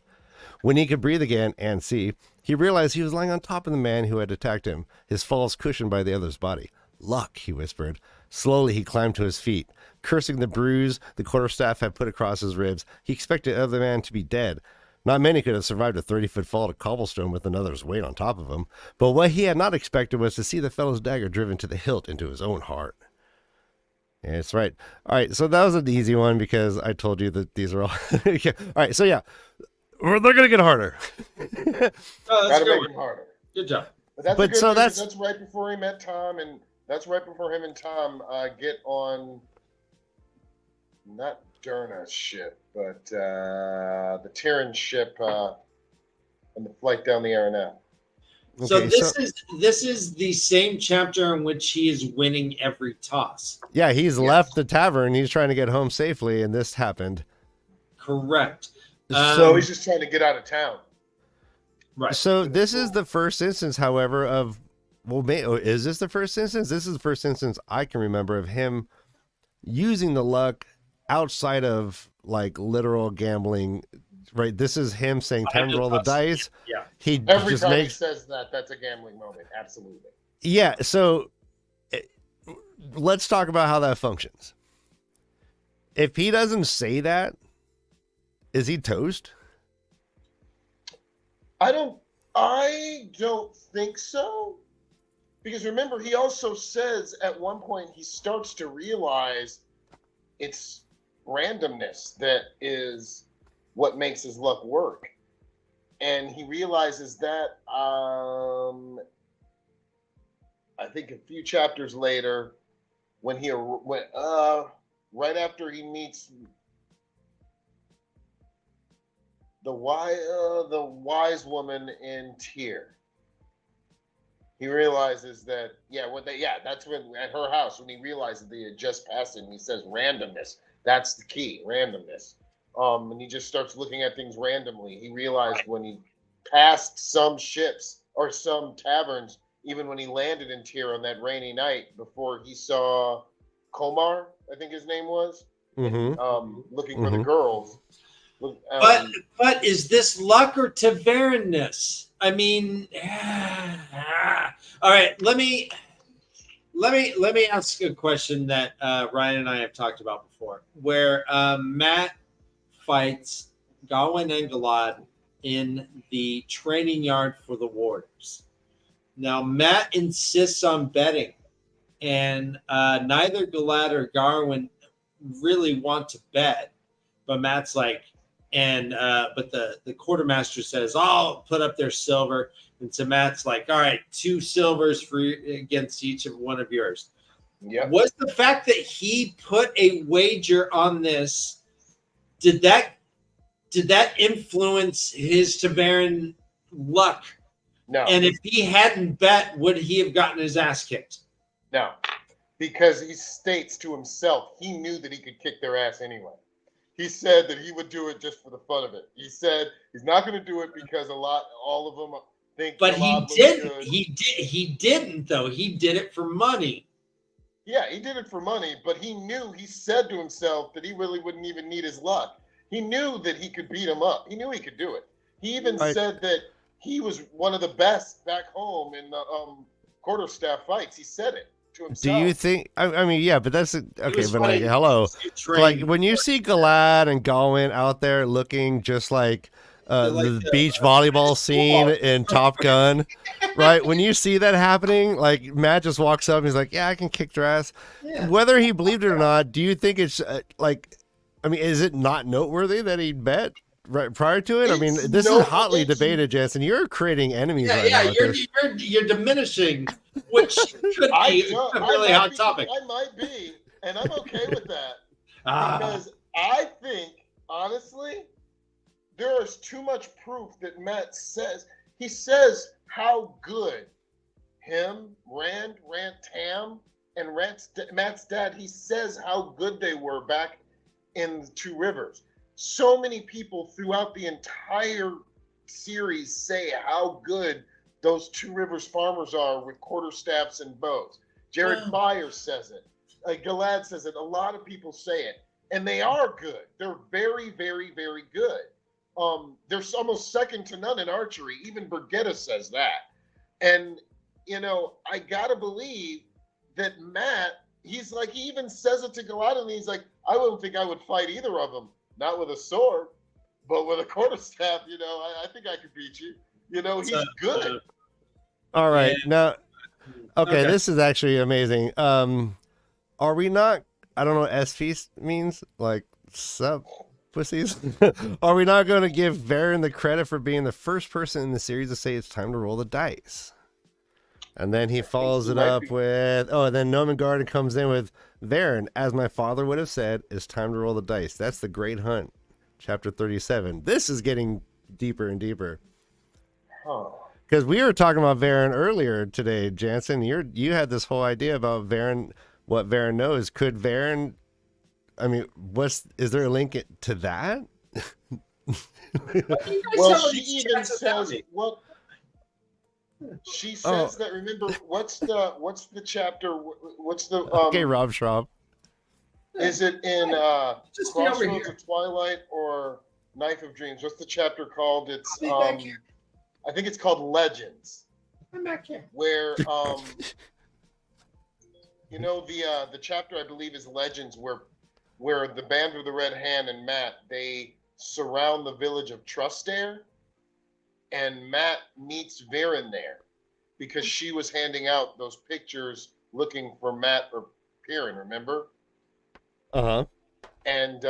When he could breathe again and see, he realized he was lying on top of the man who had attacked him, his falls cushioned by the other's body. Luck, he whispered. Slowly he climbed to his feet. Cursing the bruise the quarterstaff had put across his ribs, he expected the other man to be dead. Not many could have survived a 30-foot fall to cobblestone with another's weight on top of him, but what he had not expected was to see the fellow's dagger driven to the hilt into his own heart. Yeah, that's right. All right, so that was an easy one because I told you that these are all... Okay. All right, so yeah, they're going to get harder. Gotta make them harder. Good job. But that's right before he met Tom, and that's right before him and Tom get on, not Derna's ship, but the Terran ship and the flight down the Aranel. So this is the same chapter in which he is winning every toss. Yeah, he's left the tavern. He's trying to get home safely, and this happened. Correct. So he's just trying to get out of town. Right. So this is the first instance, however, of... Well, is this the first instance? This is the first instance I can remember of him using the luck outside of like literal gambling, right? This is him saying time to roll the dice. Yeah. Every time he says that, that's a gambling moment. Absolutely. Yeah. So let's talk about how that functions. If he doesn't say that, is he toast? I don't think so. Because remember, he also says at one point he starts to realize it's randomness that is what makes his luck work. And he realizes that, I think a few chapters later, right after he meets the wise woman in Tyr. he realizes that, that's when at her house, when he realized that they had just passed it, and he says randomness. That's the key, randomness. And he just starts looking at things randomly. He realized when he passed some ships or some taverns, even when he landed in Tyr on that rainy night before he saw Komar, I think his name was, looking for the girls. But is this luck or Tavernness? I mean, all right. Let me ask a question that Ryan and I have talked about before, where Matt fights Gawain and Galad in the training yard for the Warders. Now, Matt insists on betting, and neither Galad or Gawain really want to bet, but Matt's like, but the quartermaster says, I'll put up their silver. And so Matt's like, all right, 2 silvers for against each of one of yours. Yep. Was the fact that he put a wager on this, did that influence his Taveran luck? No. And if he hadn't bet, would he have gotten his ass kicked? No. Because he states to himself, he knew that he could kick their ass anyway. He said that he would do it just for the fun of it. He said he's not going to do it because all of them think. But he didn't. Good. He didn't though. He did it for money. Yeah, he did it for money. But he knew. He said to himself that he really wouldn't even need his luck. He knew that he could beat him up. He knew he could do it. He even said that he was one of the best back home in the quarterstaff fights. He said it. Do you think? I mean, yeah, but that's okay. But like, hello, like when you see Galad and Gawain out there looking just like the beach volleyball scene in Top Gun, right? When you see that happening, like Matt just walks up and he's like, "Yeah, I can kick their ass." Yeah. Whether he believed it or not, do you think it's like? I mean, is it not noteworthy that he bet right prior to it? I mean, this is hotly debated, Jansen. You're creating enemies right now. Yeah, you're diminishing, which could be a really hot topic. I might be, and I'm okay with that. Because I think, honestly, there is too much proof that Matt says. He says how good him, Rand, Tam, and Matt's dad, he says how good they were back in the Two Rivers. So many people throughout the entire series say how good those Two Rivers farmers are with quarterstaffs and bows. Jared Byers says it. Galad says it. A lot of people say it. And they are good. They're very, very, very good. They're almost second to none in archery. Even Bergetta says that. And, I got to believe that Matt, he's like, he even says it to Galad, and he's like, I wouldn't think I would fight either of them. Not with a sword, but with a quarterstaff, I think I could beat you. He's good. All right. Now, okay, this is actually amazing. Are we not, I don't know what S-Feast means, like sub pussies? Are we not going to give Varen the credit for being the first person in the series to say it's time to roll the dice? And then he follows it up with, and then Noman Garden comes in with, Varen, as my father would have said, it's time to roll the dice. That's the Great Hunt, chapter 37. This is getting deeper and deeper. Because we were talking about Varen earlier today, Jansen. You had this whole idea about Varen, what Varen knows. Could Varen, I mean, is there a link to that? Well, she even says what. She says that. Remember, what's the chapter? What's the okay, Rob Schraub. Is it in Crossroads of Twilight or Knife of Dreams? What's the chapter called? It's I think it's called Legends. I'm back here. Where the chapter I believe is Legends, where the Band of the Red Hand and Matt, they surround the village of Trustair. And Matt meets Varen there because she was handing out those pictures looking for Matt or Piran, remember? Uh-huh. And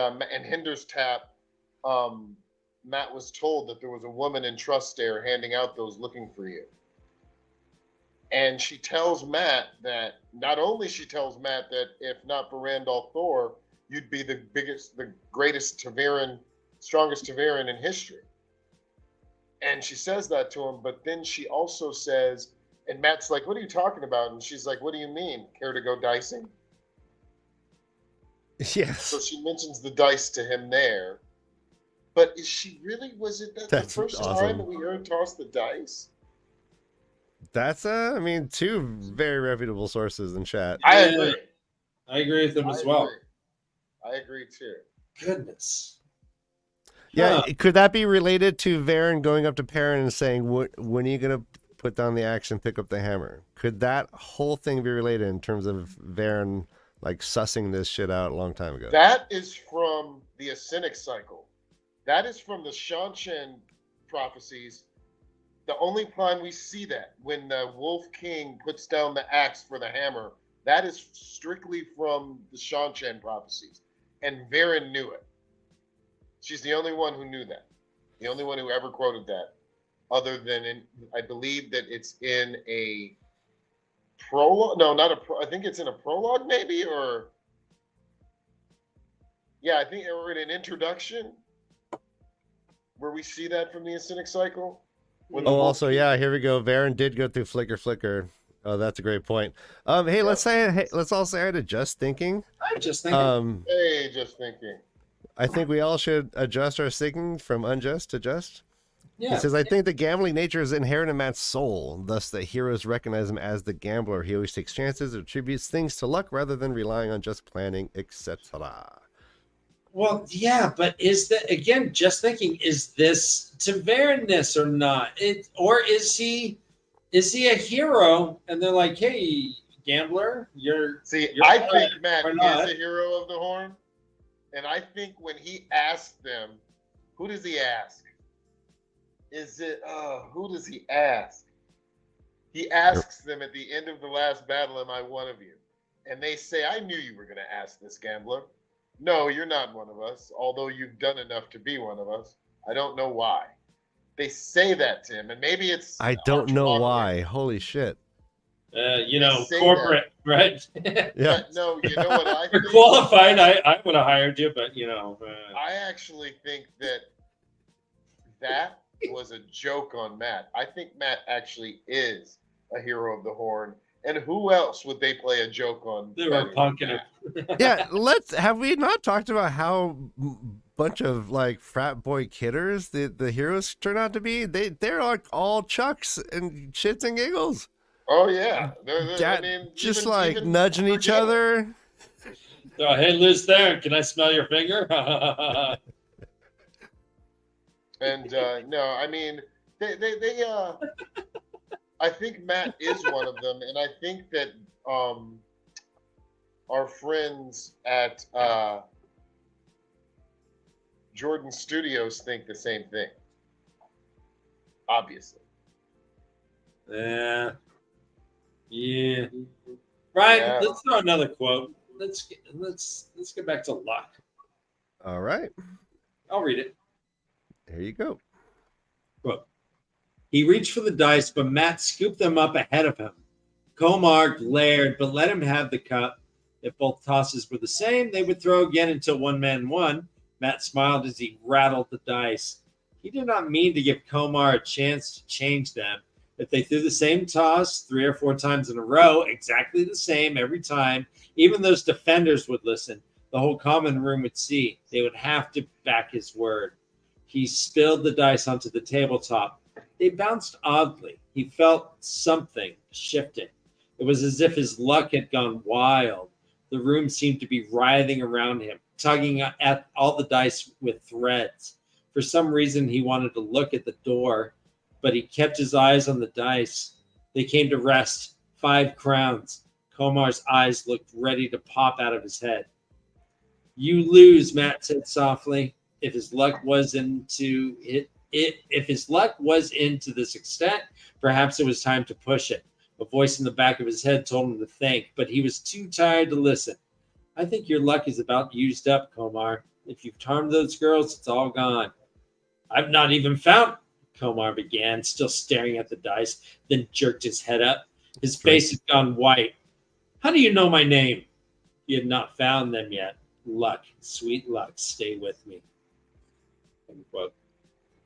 Hinder's Tap, Matt was told that there was a woman in Trustair handing out those looking for you. And she tells Matt that, not only she tells Matt that if not for Randolph Thor, you'd be the greatest Taveran, strongest Taveran in history. And she says that to him, but then she also says, And Matt's like, what are you talking about? And she's like, what do you mean? Care to go dicing? Yes. So she mentions the dice to him there. But was it the first awesome. time that we heard toss the dice? That's I mean, two very reputable sources in chat. I agree. I agree with them as well. I agree too. Goodness. Yeah, could that be related to Varen going up to Perrin and saying, when are you going to put down the axe and pick up the hammer? Could that whole thing be related in terms of Varen like sussing this shit out a long time ago? That is from the Ascenic cycle. That is from the Shanshan prophecies. The only time we see that, when the Wolf King puts down the axe for the hammer, that is strictly from the Shanshan prophecies. And Varen knew it. She's the only one who knew that. The only one who ever quoted that. Other than, I believe that it's in a prologue. No, not I think it's in a prologue maybe, or... Yeah, I think, or in an introduction, where we see that from the Ascenic cycle. Also, yeah, here we go. Varen did go through Flicker. Oh, that's a great point. Hey, let's all say hi to Just Thinking. I'm just thinking. Hey, Just Thinking. I think we all should adjust our thinking from unjust to just. Yeah. He says, I think the gambling nature is inherent in Matt's soul. Thus, the heroes recognize him as the gambler. He always takes chances, attributes things to luck rather than relying on just planning, etc. Well, yeah, but is that, again, Just Thinking, is this Tavernness or not? Or is he a hero? And they're like, hey, gambler, you're... I think Matt is a hero of the Horn. And I think when he asked them, who does he ask? Who does he ask? He asks them at the end of the last battle, am I one of you? And they say, I knew you were going to ask this, gambler. No, you're not one of us, although you've done enough to be one of us. I don't know why. They say that to him, and maybe it's... I don't know why. Holy shit. Corporate, that. Right? Yeah. No, you know what I think? You're qualified. I would have hired you, but, I actually think that was a joke on Matt. I think Matt actually is a hero of the Horn. And who else would they play a joke on? They were punking it. Yeah, have we not talked about how bunch of like frat boy kidders the heroes turn out to be? They're like all chucks and shits and giggles. Oh yeah, just nudging each other. Oh, hey Liz, there. Can I smell your finger? And no, I mean they I think Matt is one of them, and I think that our friends at Jordan Studios think the same thing. Obviously. Yeah. Ryan, let's throw another quote. Let's get back to luck. All right. I'll read it. Here you go. Quote. He reached for the dice, but Matt scooped them up ahead of him. Komar glared, but let him have the cup. If both tosses were the same, they would throw again until one man won. Matt smiled as he rattled the dice. He did not mean to give Komar a chance to change them. If they threw the same toss 3 or 4 times in a row, exactly the same every time, even those defenders would listen. The whole common room would see. They would have to back his word. He spilled the dice onto the tabletop. They bounced oddly. He felt something shifting. It was as if his luck had gone wild. The room seemed to be writhing around him, tugging at all the dice with threads. For some reason, he wanted to look at the door, but he kept his eyes on the dice. They came to rest. 5 crowns. Komar's eyes looked ready to pop out of his head. You lose, Matt said softly. If his luck was into this extent, perhaps it was time to push it. A voice in the back of his head told him to think, but he was too tired to listen. I think your luck is about used up, Komar. If you've charmed those girls, it's all gone. I've not even found, Komar began, still staring at the dice, then jerked his head up. His face had gone white. How do you know my name? He had not found them yet. Luck, sweet luck, stay with me. Unquote.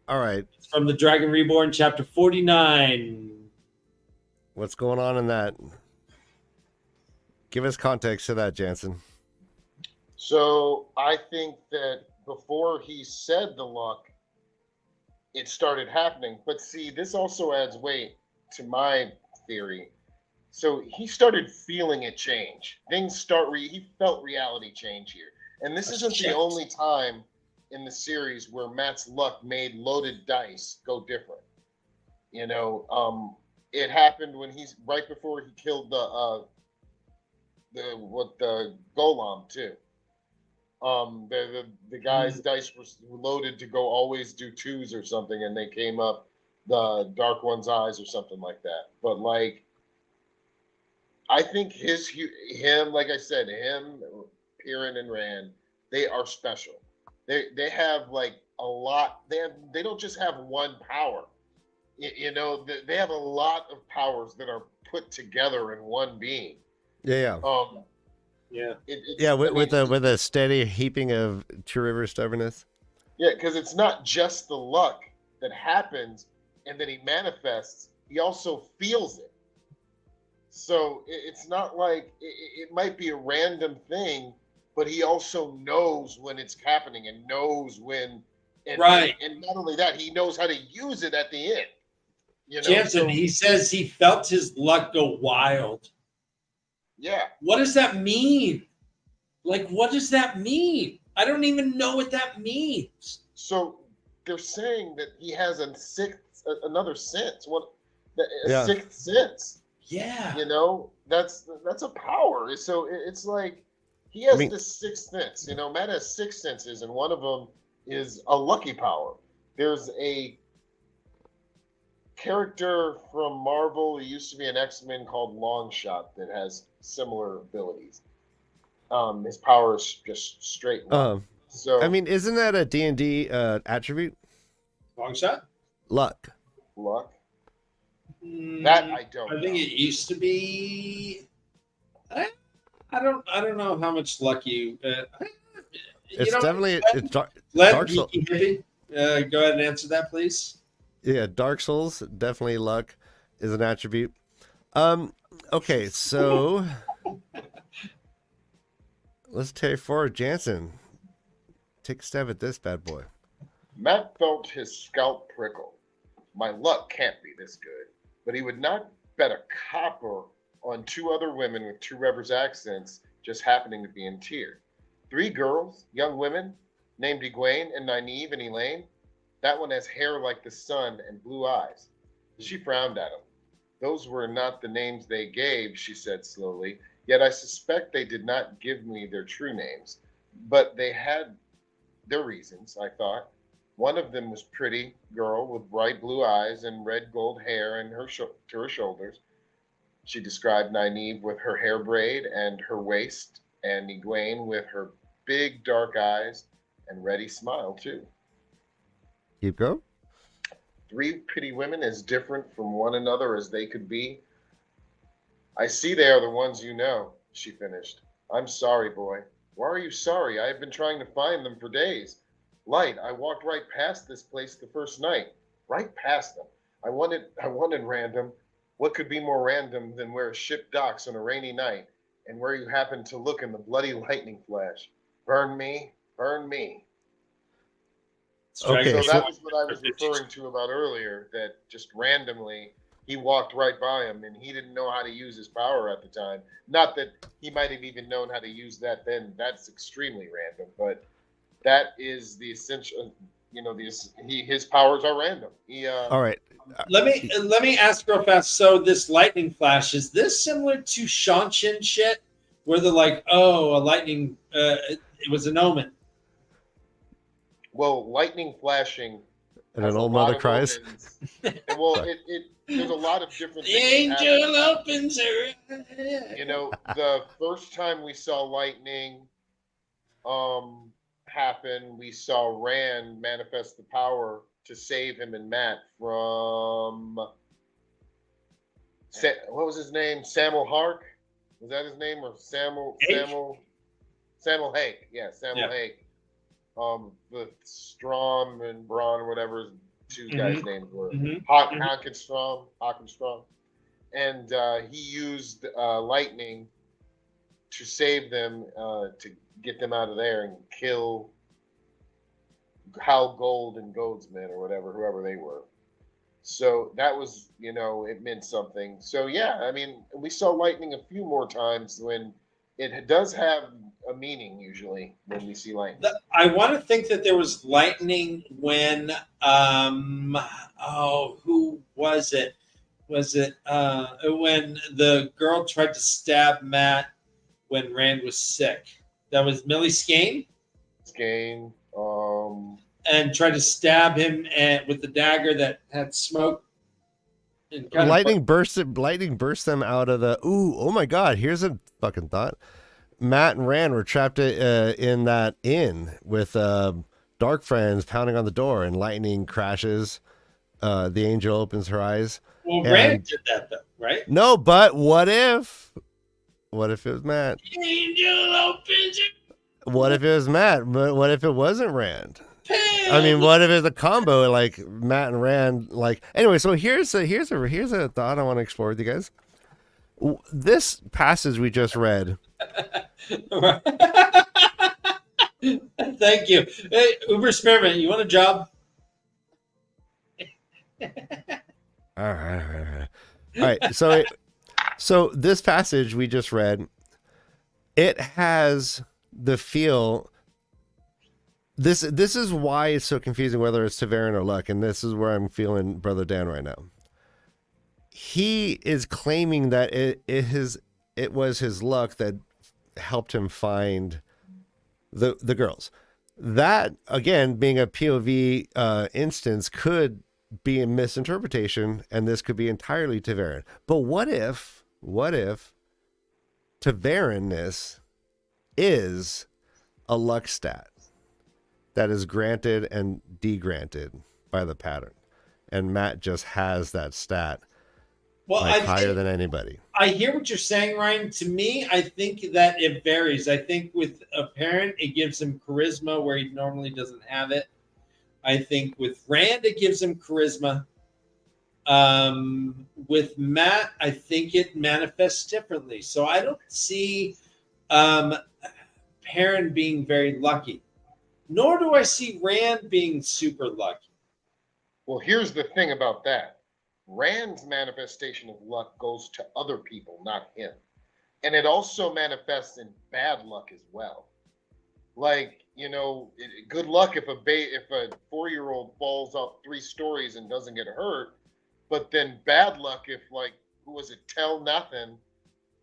All right. It's from the Dragon Reborn, chapter 49. What's going on in that? Give us context to that, Jansen. So I think that before he said the luck, it started happening. But see, this also adds weight to my theory. So he started feeling it change. He felt reality change here. And this isn't the only time in the series where Matt's luck made loaded dice go different. You know, it happened when he's right before he killed the Golem too. The guy's dice were loaded to go always do twos or something, and they came up the Dark One's eyes or something like that. But like, I think him, like I said, him, Piran and Rand, they are special. They have like a lot. They don't just have one power. You know, they have a lot of powers that are put together in one being. Yeah. Yeah. With a steady heaping of True River stubbornness. Yeah, because it's not just the luck that happens and then he manifests. He also feels it. So it's not like it might be a random thing, but he also knows when it's happening and knows when. Right. And not only that, he knows how to use it at the end. You know, Jansen, he says he felt his luck go wild. Yeah. What does that mean? Like, what does that mean? I don't even know what that means. So they're saying that he has another sense. Sixth sense. Yeah. You know, that's a power. So it's like he has this sixth sense. You know, Matt has six senses, and one of them is a lucky power. There's a character from Marvel, he used to be an X-Men, called Longshot, that has similar abilities. His power is just straight luck. So I mean, isn't that a D&D attribute? Longshot? Luck. That I don't I think it used to be. I don't know how much luck you. It's definitely it's Dark Souls. Go ahead and answer that, please. Yeah, Dark Souls, definitely luck is an attribute. Okay, so let's take forward. Jansen, take a stab at this bad boy. Matt felt his scalp prickle. My luck can't be this good, but he would not bet a copper on two other women with True Rever's accents just happening to be in tier. 3 girls, young women, named Egwene and Nynaeve and Elaine. That one has hair like the sun and blue eyes. She frowned at him. Those were not the names they gave, she said slowly, yet I suspect they did not give me their true names. But they had their reasons, I thought. One of them was pretty girl with bright blue eyes and red gold hair and to her shoulders. She described Nynaeve with her hair braid and her waist, and Egwene with her big dark eyes and ready smile too. Keep going. 3 pretty women as different from one another as they could be. I see they are the ones you know, she finished. I'm sorry, boy. Why are you sorry? I have been trying to find them for days. Light, I walked right past this place the first night. Right past them. I wanted random. What could be more random than where a ship docks on a rainy night and where you happen to look in the bloody lightning flash? Burn me, burn me. Okay, so that was what I was referring to about earlier, that just randomly he walked right by him and he didn't know how to use his power at the time. Not that he might have even known how to use that then. That's extremely random, but that is the essential, you know, his powers are random. All right. Let me ask real fast. So this lightning flash, is this similar to Shanshin shit? Where they're like, oh, a lightning, it was an omen. Well, lightning flashing. And an old mother cries. Well, there's a lot of different things. The angel opens her. You know, the first time we saw lightning happen, we saw Rand manifest the power to save him and Matt from what was his name? Sam'el Hark? Was that his name? Or Sam'el Hake? Yeah, Sam'el Hake. The Strom and Braun or whatever his 2 guys' names were. Hawkenstrom. and he used lightning to save them, to get them out of there and kill Hal Gold and Goldsman or whatever, whoever they were. So that was, it meant something. So yeah, I mean, we saw lightning a few more times when it does have a meaning usually when we see lightning. I want to think that there was lightning when who was it? Was it when the girl tried to stab Matt when Rand was sick? That was Millie Skane. Skane. And tried to stab him with the dagger that had smoke. Lightning burst them out of the. Oh my God! Here's a fucking thought. Matt and Rand were trapped in that inn with dark friends pounding on the door, and lightning crashes. The angel opens her eyes. Well, Rand did that though, right? No, but what if? What if it was Matt? The angel opens it. What if it was Matt? But what if it wasn't Rand? I mean, what if it's a combo like Matt and Rand? Like, anyway, so here's a thought I want to explore with you guys. This passage we just read. Thank you. Hey, Uber Spearmint, you want a job? All right. So this passage we just read, it has the feel. This is why it's so confusing whether it's Ta'Veren or Luck, and this is where I'm feeling Brother Dan right now. He is claiming that it was his luck that helped him find the girls. That, again, being a POV instance, could be a misinterpretation, and this could be entirely Ta'Veren. But what if Ta'Verenness is a luck stat that is granted and degranted by the pattern, and Matt just has that stat higher than anybody? I hear what you're saying, Ryan. To me, I think that it varies. I think with a parent, it gives him charisma where he normally doesn't have it. I think with Rand, it gives him charisma. With Matt, I think it manifests differently. So I don't see Perrin being very lucky. Nor do I see Rand being super lucky. Well, here's the thing about that. Rand's manifestation of luck goes to other people, not him. And it also manifests in bad luck as well. Like, good luck if a 4-year-old falls off 3 stories and doesn't get hurt, but then bad luck if, like, who was it, Tell Nothing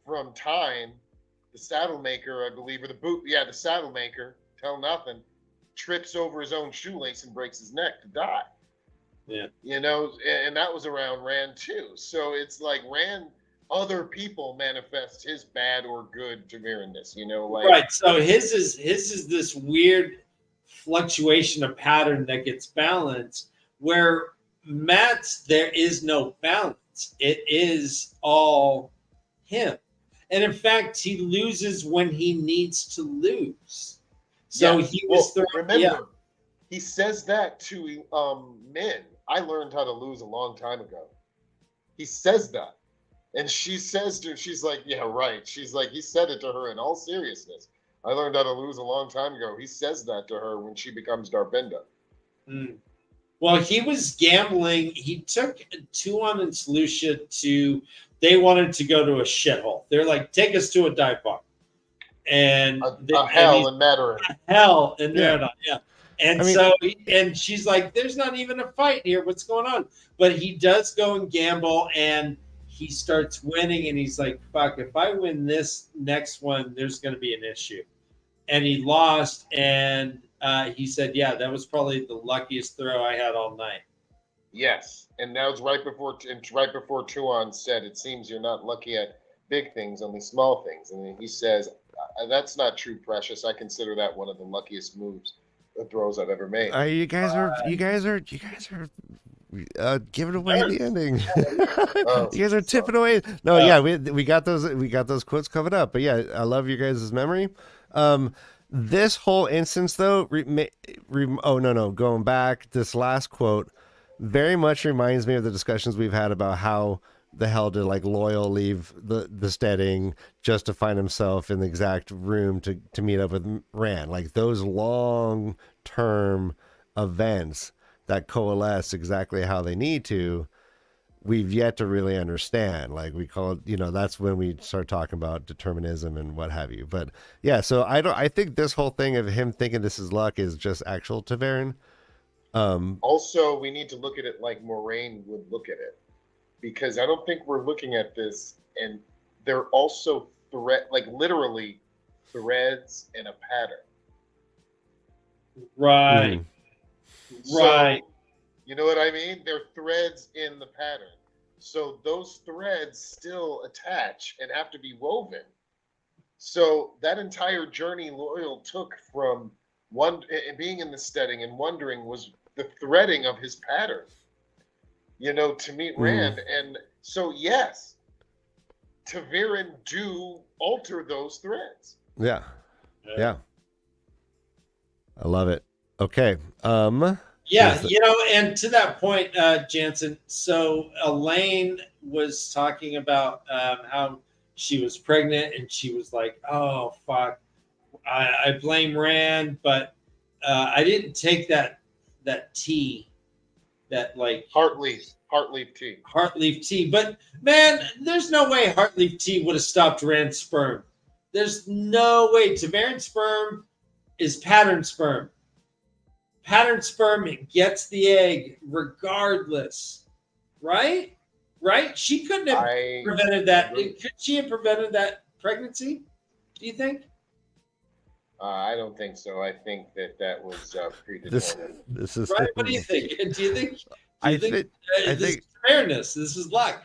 from Time, the saddle maker, I believe, or the saddle maker, Tell Nothing, trips over his own shoelace and breaks his neck to die. Yeah. And that was around Rand too. So it's like Rand, other people manifest his bad or good Ta'Verenness, right. So his is this weird fluctuation of pattern that gets balanced, where Matt's there is no balance. It is all him. And in fact, he loses when he needs to lose. So he was remember, he says that to Min. I learned how to lose a long time ago. He says that. And she says to him, she's like, yeah, right. She's like, he said it to her in all seriousness. I learned how to lose a long time ago. He says that to her when she becomes Darbinda. Mm. Well, he was gambling. He took Tuon and Lucia they wanted to go to a shithole. They're like, take us to a dive bar. And hell in Matrim. Hell in Matrim, yeah. And so she's like, there's not even a fight here. What's going on? But he does go and gamble, and he starts winning, and he's like, fuck, if I win this next one, there's going to be an issue. And he lost, and he said, yeah, that was probably the luckiest throw I had all night. Yes, and that was right before Tuon said, it seems you're not lucky at big things, only small things. And then he says, that's not true, Precious. I consider that one of the luckiest throws I've ever made. You guys are giving away the ending. You guys are tipping away. No, we got those quotes covered up. But yeah, I love you guys' memory. This whole instance, though, going back, this last quote very much reminds me of the discussions we've had about how the hell did like Loyal leave the steading just to find himself in the exact room to meet up with Rand? Like those long term events that coalesce exactly how they need to, we've yet to really understand. Like we call it, that's when we start talking about determinism and what have you. But yeah, so I think this whole thing of him thinking this is luck is just actual Taverin. Also, we need to look at it like Moraine would look at it, because I don't think we're looking at this, and they're also literally threads and a pattern. Right. Right. So, you know what I mean? They're threads in the pattern. So those threads still attach and have to be woven. So that entire journey Loyal took from being in the steading and wondering was the threading of his pattern, to meet Rand. And so, yes, Taverin do alter those threads. Yeah. I love it. Okay. Yeah, and to that point, Jansen, so Elaine was talking about how she was pregnant, and she was like, oh, fuck, I blame Rand, but I didn't take that tea, that like... Heartleaf tea. But, man, there's no way Heartleaf tea would have stopped Rand's sperm. There's no way. Taverin's sperm is pattern sperm. Pattern sperm gets the egg regardless, right? She couldn't have prevented that. Could she have prevented that pregnancy? Do you think? I don't think so. I think that was predetermined. This is right. What do you think? Do you think? I think this is fairness. This is luck.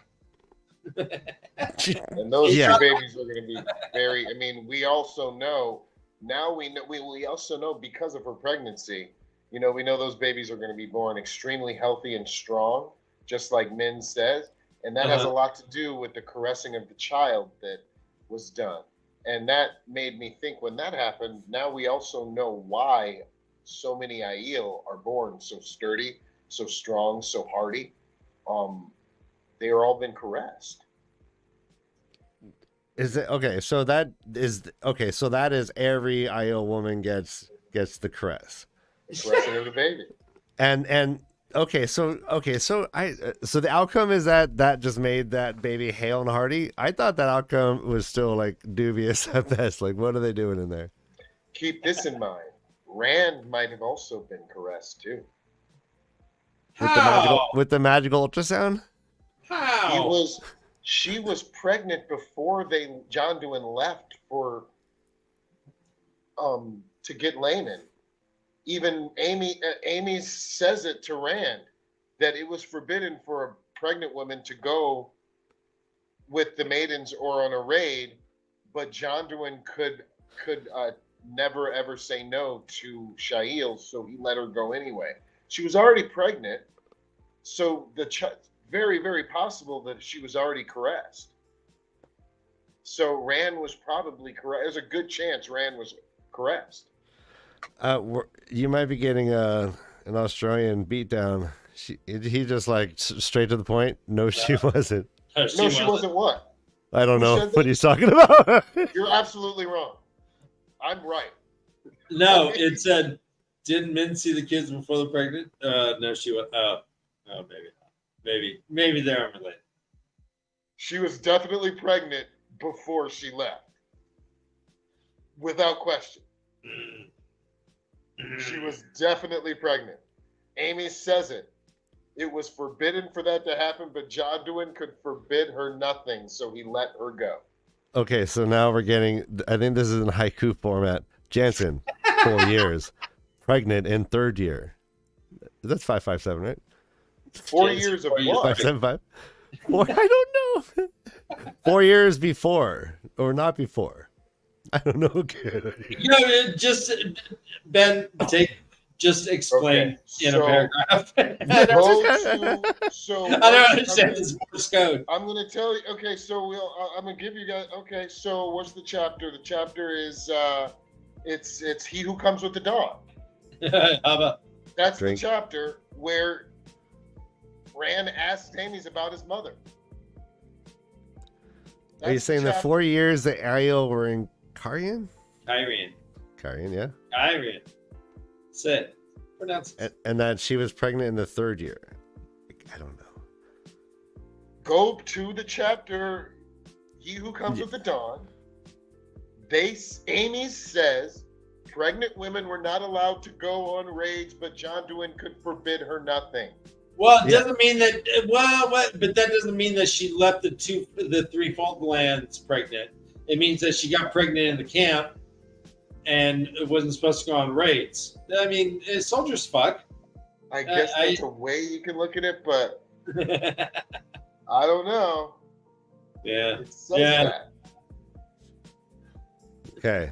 And those two babies are going to be very. I mean, we also know now. We also know because of her pregnancy. We know those babies are going to be born extremely healthy and strong, just like Min says. And that has a lot to do with the caressing of the child that was done. And that made me think when that happened, now we also know why so many Aiel are born so sturdy, so strong, so hardy. They are all been caressed. Is it okay? So that is every Aiel woman gets the caress. Caressing of the baby. And so the outcome is that just made that baby hale and hearty. I thought that outcome was still like dubious at best. Like, what are they doing in there? Keep this in mind. Rand might have also been caressed too. With the magical ultrasound? How? She was pregnant before Jonduin left to get Laenor. Even Amy says it to Rand that it was forbidden for a pregnant woman to go with the maidens or on a raid, but Jonduin could never ever say no to Shail, so he let her go anyway. She was already pregnant, so very, very possible that she was already caressed. So Rand was probably caressed. There's a good chance Rand was caressed. You might be getting an Australian beatdown. He just like straight to the point. No, she wasn't. No, she wasn't what? I don't know what he's talking about. You're absolutely wrong. I'm right. No, it said, didn't Min see the kids before they're pregnant? No, she was. Oh, maybe they're unrelated. She was definitely pregnant before she left, without question. She was definitely pregnant. Amy says it. It was forbidden for that to happen, but Jonduin could forbid her nothing, so he let her go. Okay, so now we're getting, I think this is in haiku format. Jansen, 4 years. Pregnant in 3rd year. That's 557, right? 4 years of what? 575? I don't know. 4 years before, or not before. I don't know. Just Ben, just explain in a paragraph. I don't understand this Morse code. I'm going to tell you. Okay, so I'm going to give you guys. Okay, so what's the chapter? The chapter is it's he who comes with the dawn. That's the chapter where Rand asks Stannis about his mother. Are you saying the 4 years that Ariel were in Carian? Kyrian. Carian, yeah. Kyrian. That's it. Pronounce it. And that she was pregnant in the 3rd year. I don't know. Go to the chapter, He Who Comes with the Dawn. Amy says pregnant women were not allowed to go on raids, but Jonduin could forbid her nothing. Well, it doesn't mean that. But that doesn't mean that she left the 3 Fault Lands pregnant. It means that she got pregnant in the camp, and it wasn't supposed to go on raids. I mean, soldiers fuck. I guess that's a way you can look at it, but I don't know. Yeah. It says that. Okay.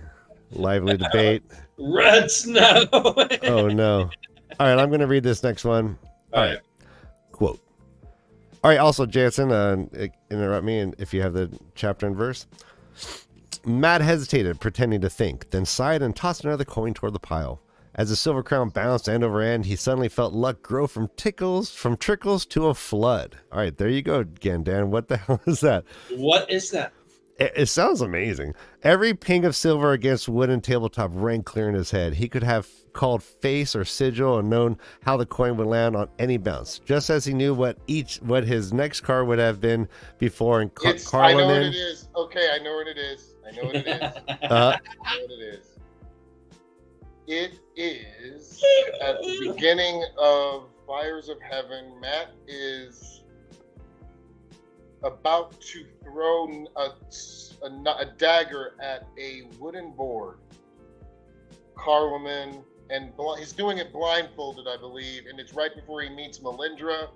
Lively debate. Red snow. Oh, no. All right, I'm going to read this next one. All right. Quote. All right, also, Jansen, interrupt me if you have the chapter and verse. Matt hesitated, pretending to think, then sighed and tossed another coin toward the pile. As the silver crown bounced end over end, he suddenly felt luck grow from trickles to a flood. All right, there you go again, Dan. What the hell is that? What is that? It sounds amazing. Every ping of silver against wooden tabletop rang clear in his head. He could have called face or sigil and known how the coin would land on any bounce, just as he knew what his next card would have been before. And I know what it is. Okay, I know what it is. I know what it is. I know what it is. It is at the beginning of Fires of Heaven. Matt is about to throw a dagger at a wooden board. Carloman, and he's doing it blindfolded, I believe, and it's right before he meets Melindra.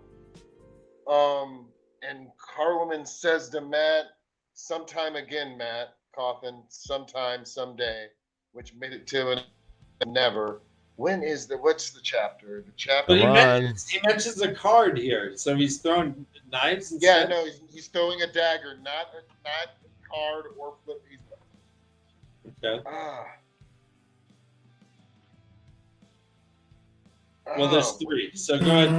And Carloman says to Matt, "Sometime again, Matt Cauthon, sometime, someday," which made it to a never. What's the chapter? The chapter. But he mentions a card here, so he's throwing knives instead? Yeah, no, he's throwing a dagger, not a card or flip. Okay. Well, there's 3, so go ahead.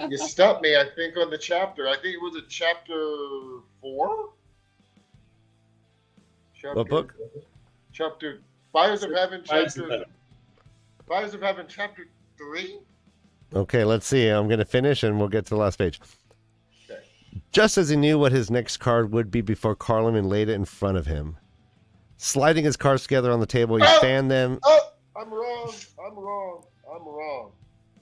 You stumped me, I think, on the chapter. I think it was a chapter 4? What book? Chapter Fires of Heaven, Fires of Heaven, chapter 3? Okay, let's see. I'm going to finish and we'll get to the last page. Okay. Just as he knew what his next card would be before Carloman laid it in front of him. Sliding his cards together on the table, he fanned them. Oh, I'm wrong.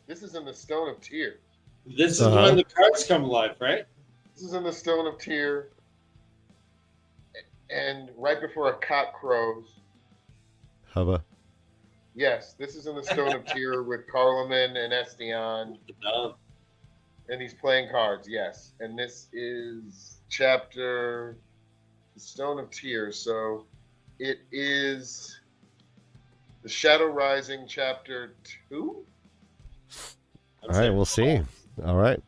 This is in the Stone of Tear. This is when the cards come alive, right? This is in the Stone of Tear. And right before a cock crows. Hubba. Yes, this is in the Stone of Tear with Carloman and Estion. And he's playing cards, yes. And this is chapter the Stone of Tears. So it is the Shadow Rising chapter 2. All right, we'll see. All right.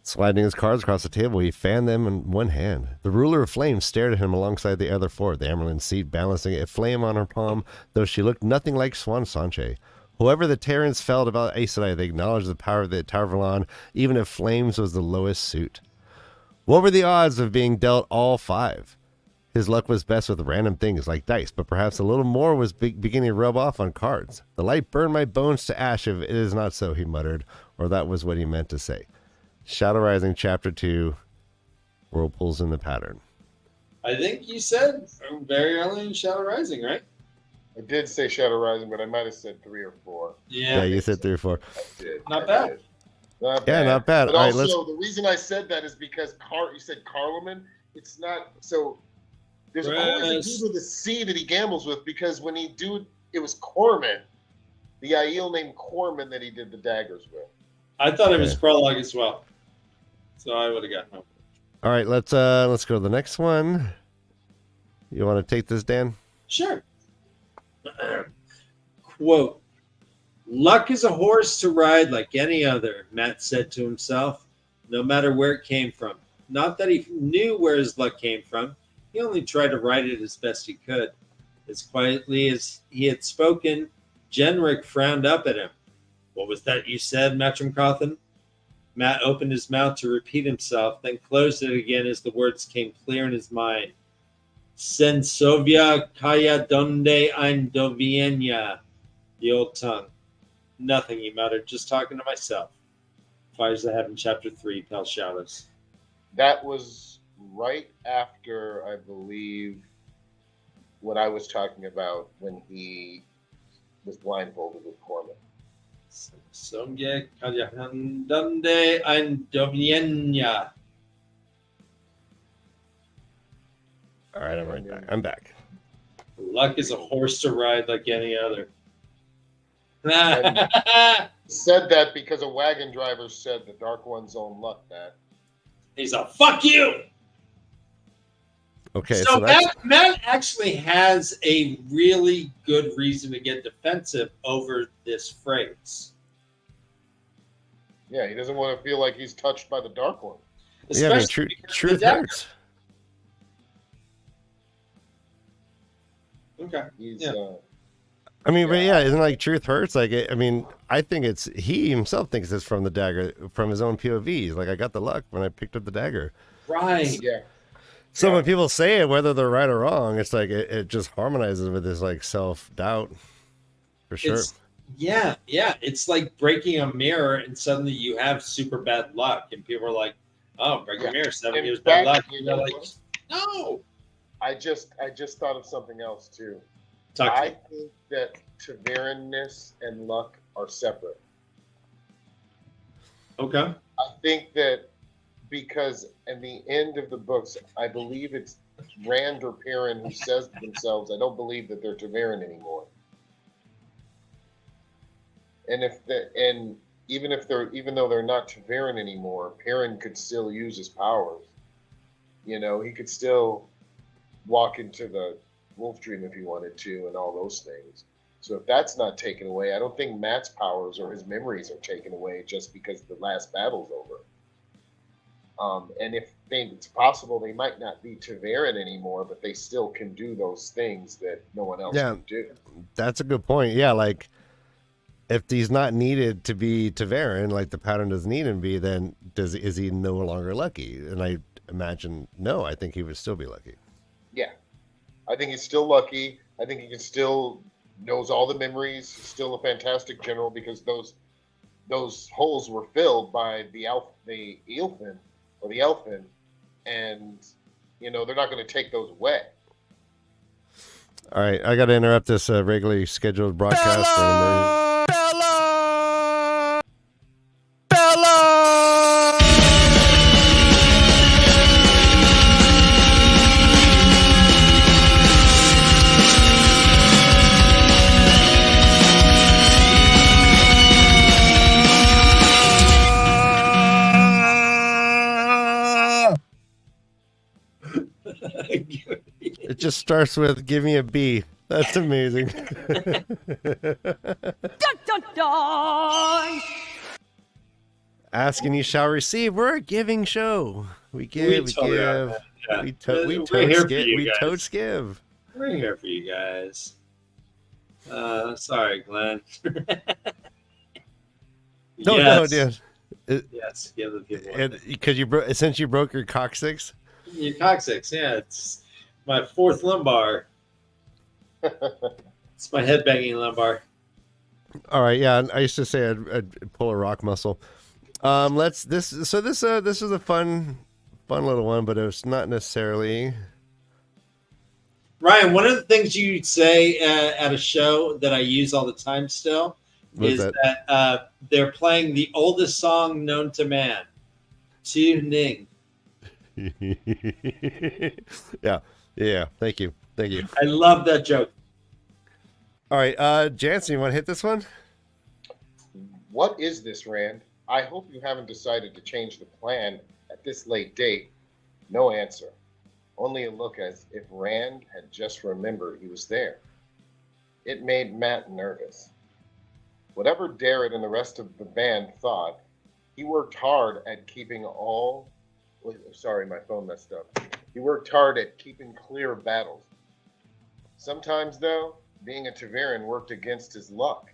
Sliding his cards across the table, he fanned them in one hand. The ruler of flame stared at him alongside the other 4, the Amerlin seat balancing a flame on her palm, though she looked nothing like Swan Sanche. However the Terrans felt about Aes Sedai, they acknowledged the power of the Tarvalon, even if flames was the lowest suit. What were the odds of being dealt all 5? His luck was best with random things like dice, but perhaps a little more was beginning to rub off on cards. The light burned my bones to ash if it is not so, he muttered, or that was what he meant to say. Shadow Rising, Chapter 2, Whirlpools in the Pattern. I think you said very early in Shadow Rising, right? I did say Shadow Rising, but I might have said 3 or 4. Yeah, you said 3 or 4. I did. Not bad. Not bad. Yeah, not bad. But All also, right, the reason I said that is because you said Carloman. It's not so. There's always a dude with a C that he gambles with, because when it was Corman, the Aiel named Corman that he did the daggers with. I thought it was prologue as well, so I would have gotten home. All right, let's go to the next one. You want to take this, Dan? Sure. Quote, "Luck is a horse to ride like any other," Matt said to himself, no matter where it came from. Not that he knew where his luck came from. He only tried to ride it as best he could. As quietly as he had spoken, Genric frowned up at him. What was that you said, Matrim Cauthon? Matt opened his mouth to repeat himself, then closed it again as the words came clear in his mind. Sensovia kaya donde ein dovienia. The old tongue. Nothing, he muttered, just talking to myself. Fires of Heaven, Chapter 3, Pale Shadows. That was right after, I believe, what I was talking about when he was blindfolded with Corman. Sensovia kaya donde ein dovienia. All right, I'm back. Luck is a horse to ride like any other. Said that because a wagon driver said the Dark One's own luck, Matt. He's a fuck you. Okay, so Matt actually has a really good reason to get defensive over this phrase. Yeah, he doesn't want to feel like he's touched by the Dark One. Yeah, I mean, truth hurts. Okay. I mean, but yeah, isn't like truth hurts? Like, I mean, I think he himself thinks it's from the dagger, from his own POV. He's like, I got the luck when I picked up the dagger. Right. Yeah. So when people say it, whether they're right or wrong, it's like it just harmonizes with this like self-doubt, for sure. Yeah. It's like breaking a mirror and suddenly you have super bad luck, and people are like, "Oh, break a mirror, 7 years bad luck." You're like, "No." I just thought of something else too. I think that Tavernness and luck are separate. Okay. I think that because in the end of the books, I believe it's Rand or Perrin who says to themselves, I don't believe that they're Tavernan anymore. And even though they're not Tavernan anymore, Perrin could still use his powers. You know, he could still walk into the Wolf Dream if he wanted to, and all those things. So if that's not taken away, I don't think Matt's powers or his memories are taken away just because the last battle's over. And if it's possible, they might not be Taveran anymore, but they still can do those things that no one else can do. That's a good point. Yeah, like if he's not needed to be Taveran, like the pattern doesn't need him to be, then is he no longer lucky? And I imagine no. I think he would still be lucky. Yeah, I think he's still lucky. I think he can still knows all the memories. He's still a fantastic general because those holes were filled by the Elfin, and you know they're not going to take those away. All right, I got to interrupt this regularly scheduled broadcast. Bella! It just starts with "Give me a B." That's amazing. Dun, dun, dun. Ask and you shall receive. We're a giving show. We give. We totes give. We're here for you guys. Sorry, Glenn. No, dude. Yes, give the people. Because since you broke your coccyx. Your coccyx, yeah. It's my fourth lumbar. It's my head-banging lumbar. All right, yeah. I used to say I'd pull a rock muscle. This is a fun little one, but it's not necessarily. Ryan, one of the things you say at a show that I use all the time still is that they're playing the oldest song known to man, Tuning. Yeah. Thank you. I love that joke. All right, Jansen, you want to hit this one? What is this, Rand? I hope you haven't decided to change the plan at this late date. No answer. Only a look as if Rand had just remembered he was there. It made Matt nervous. Whatever Darrett and the rest of the band thought, he worked hard at keeping Sorry, my phone messed up. He worked hard at keeping clear of battles. Sometimes, though, being a Taveran worked against his luck.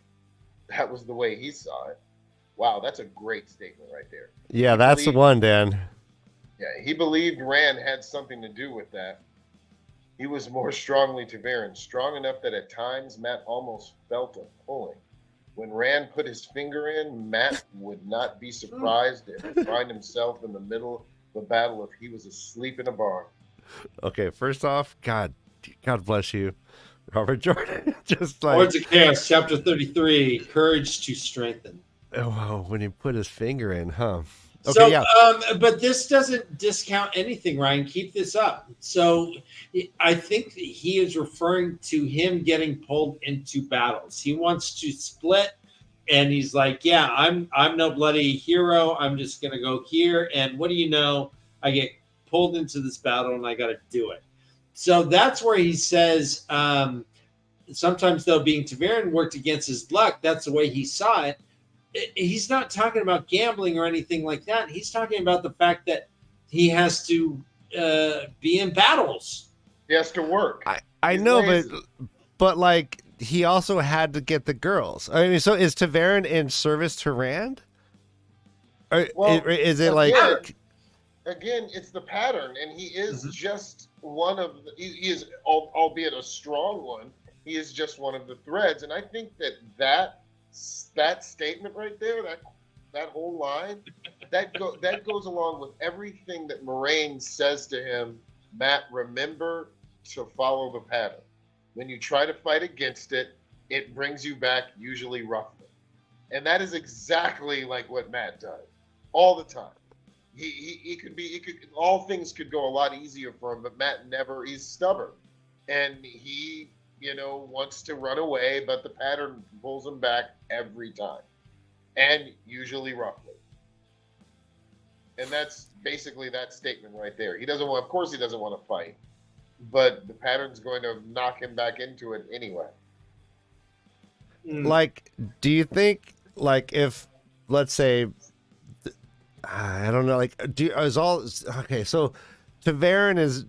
that was the way he saw it. Wow, that's a great statement right there. Yeah, that's the one, Dan. Yeah, he believed Rand had something to do with that. He was more strongly Taveran, strong enough that at times Matt almost felt a pulling. When Rand put his finger in, Matt would not be surprised to find himself in the middle of a battle if he was asleep in a barn. Okay, first off, God bless you, Robert Jordan. Just like Words of Chaos, chapter 33, courage to strengthen. oh, wow, when he put his finger in, huh? Okay, So, yeah. But this doesn't discount anything, Ryan. Keep this up. So, I think that he is referring to him getting pulled into battles. He wants to split, and he's like, "Yeah, I'm no bloody hero. I'm just gonna go here." And what do you know? I get pulled into this battle, and I got to do it. So that's where he says, sometimes though being Taveran worked against his luck. That's the way he saw it. He's not talking about gambling or anything like that. He's talking about the fact that he has to be in battles. He has to work. I know, but like he also had to get the girls. I mean, so is Taveran in service to Rand? Or is it like again? It's the pattern, and he is just one of. He is, albeit a strong one. He is just one of the threads, and I think that statement right there, that whole line, that goes along with everything that Moraine says to him. Matt, remember to follow the pattern. When you try to fight against it, it brings you back usually roughly, and that is exactly like what Matt does all the time. He could all things could go a lot easier for him, but Matt never. He's stubborn, and he wants to run away, but the pattern pulls him back every time, and usually roughly. And that's basically that statement right there. Of course he doesn't want to fight, but the pattern's going to knock him back into it anyway. Like, do you think, like, if, let's say, I don't know, like, okay, so Taveran is,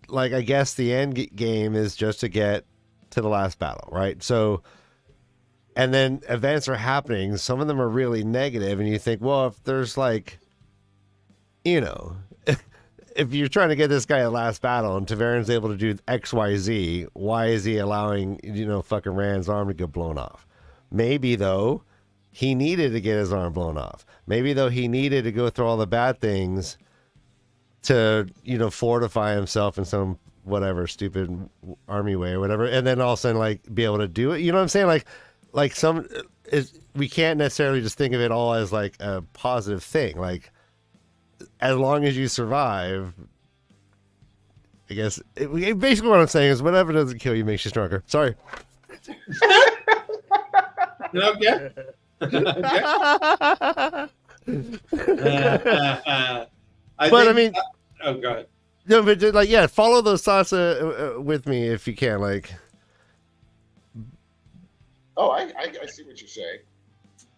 like, I guess the end game is just to get to the last battle, right? So, and then events are happening. Some of them are really negative, and you think, well, if there's like, if you're trying to get this guy a last battle and Taveran's able to do X, Y, Z, why is he allowing, fucking Rand's arm to get blown off? Maybe though, he needed to get his arm blown off. Maybe though, he needed to go through all the bad things to, fortify himself in some whatever stupid army way or whatever, and then all of a sudden like be able to do it. You know what I'm saying? Like we can't necessarily just think of it all as like a positive thing. Like as long as you survive, I guess basically what I'm saying is whatever doesn't kill you makes you stronger. Sorry. Okay. I mean, oh, go ahead. No, but like, yeah, follow those thoughts with me if you can. Like, oh, I see what you're saying.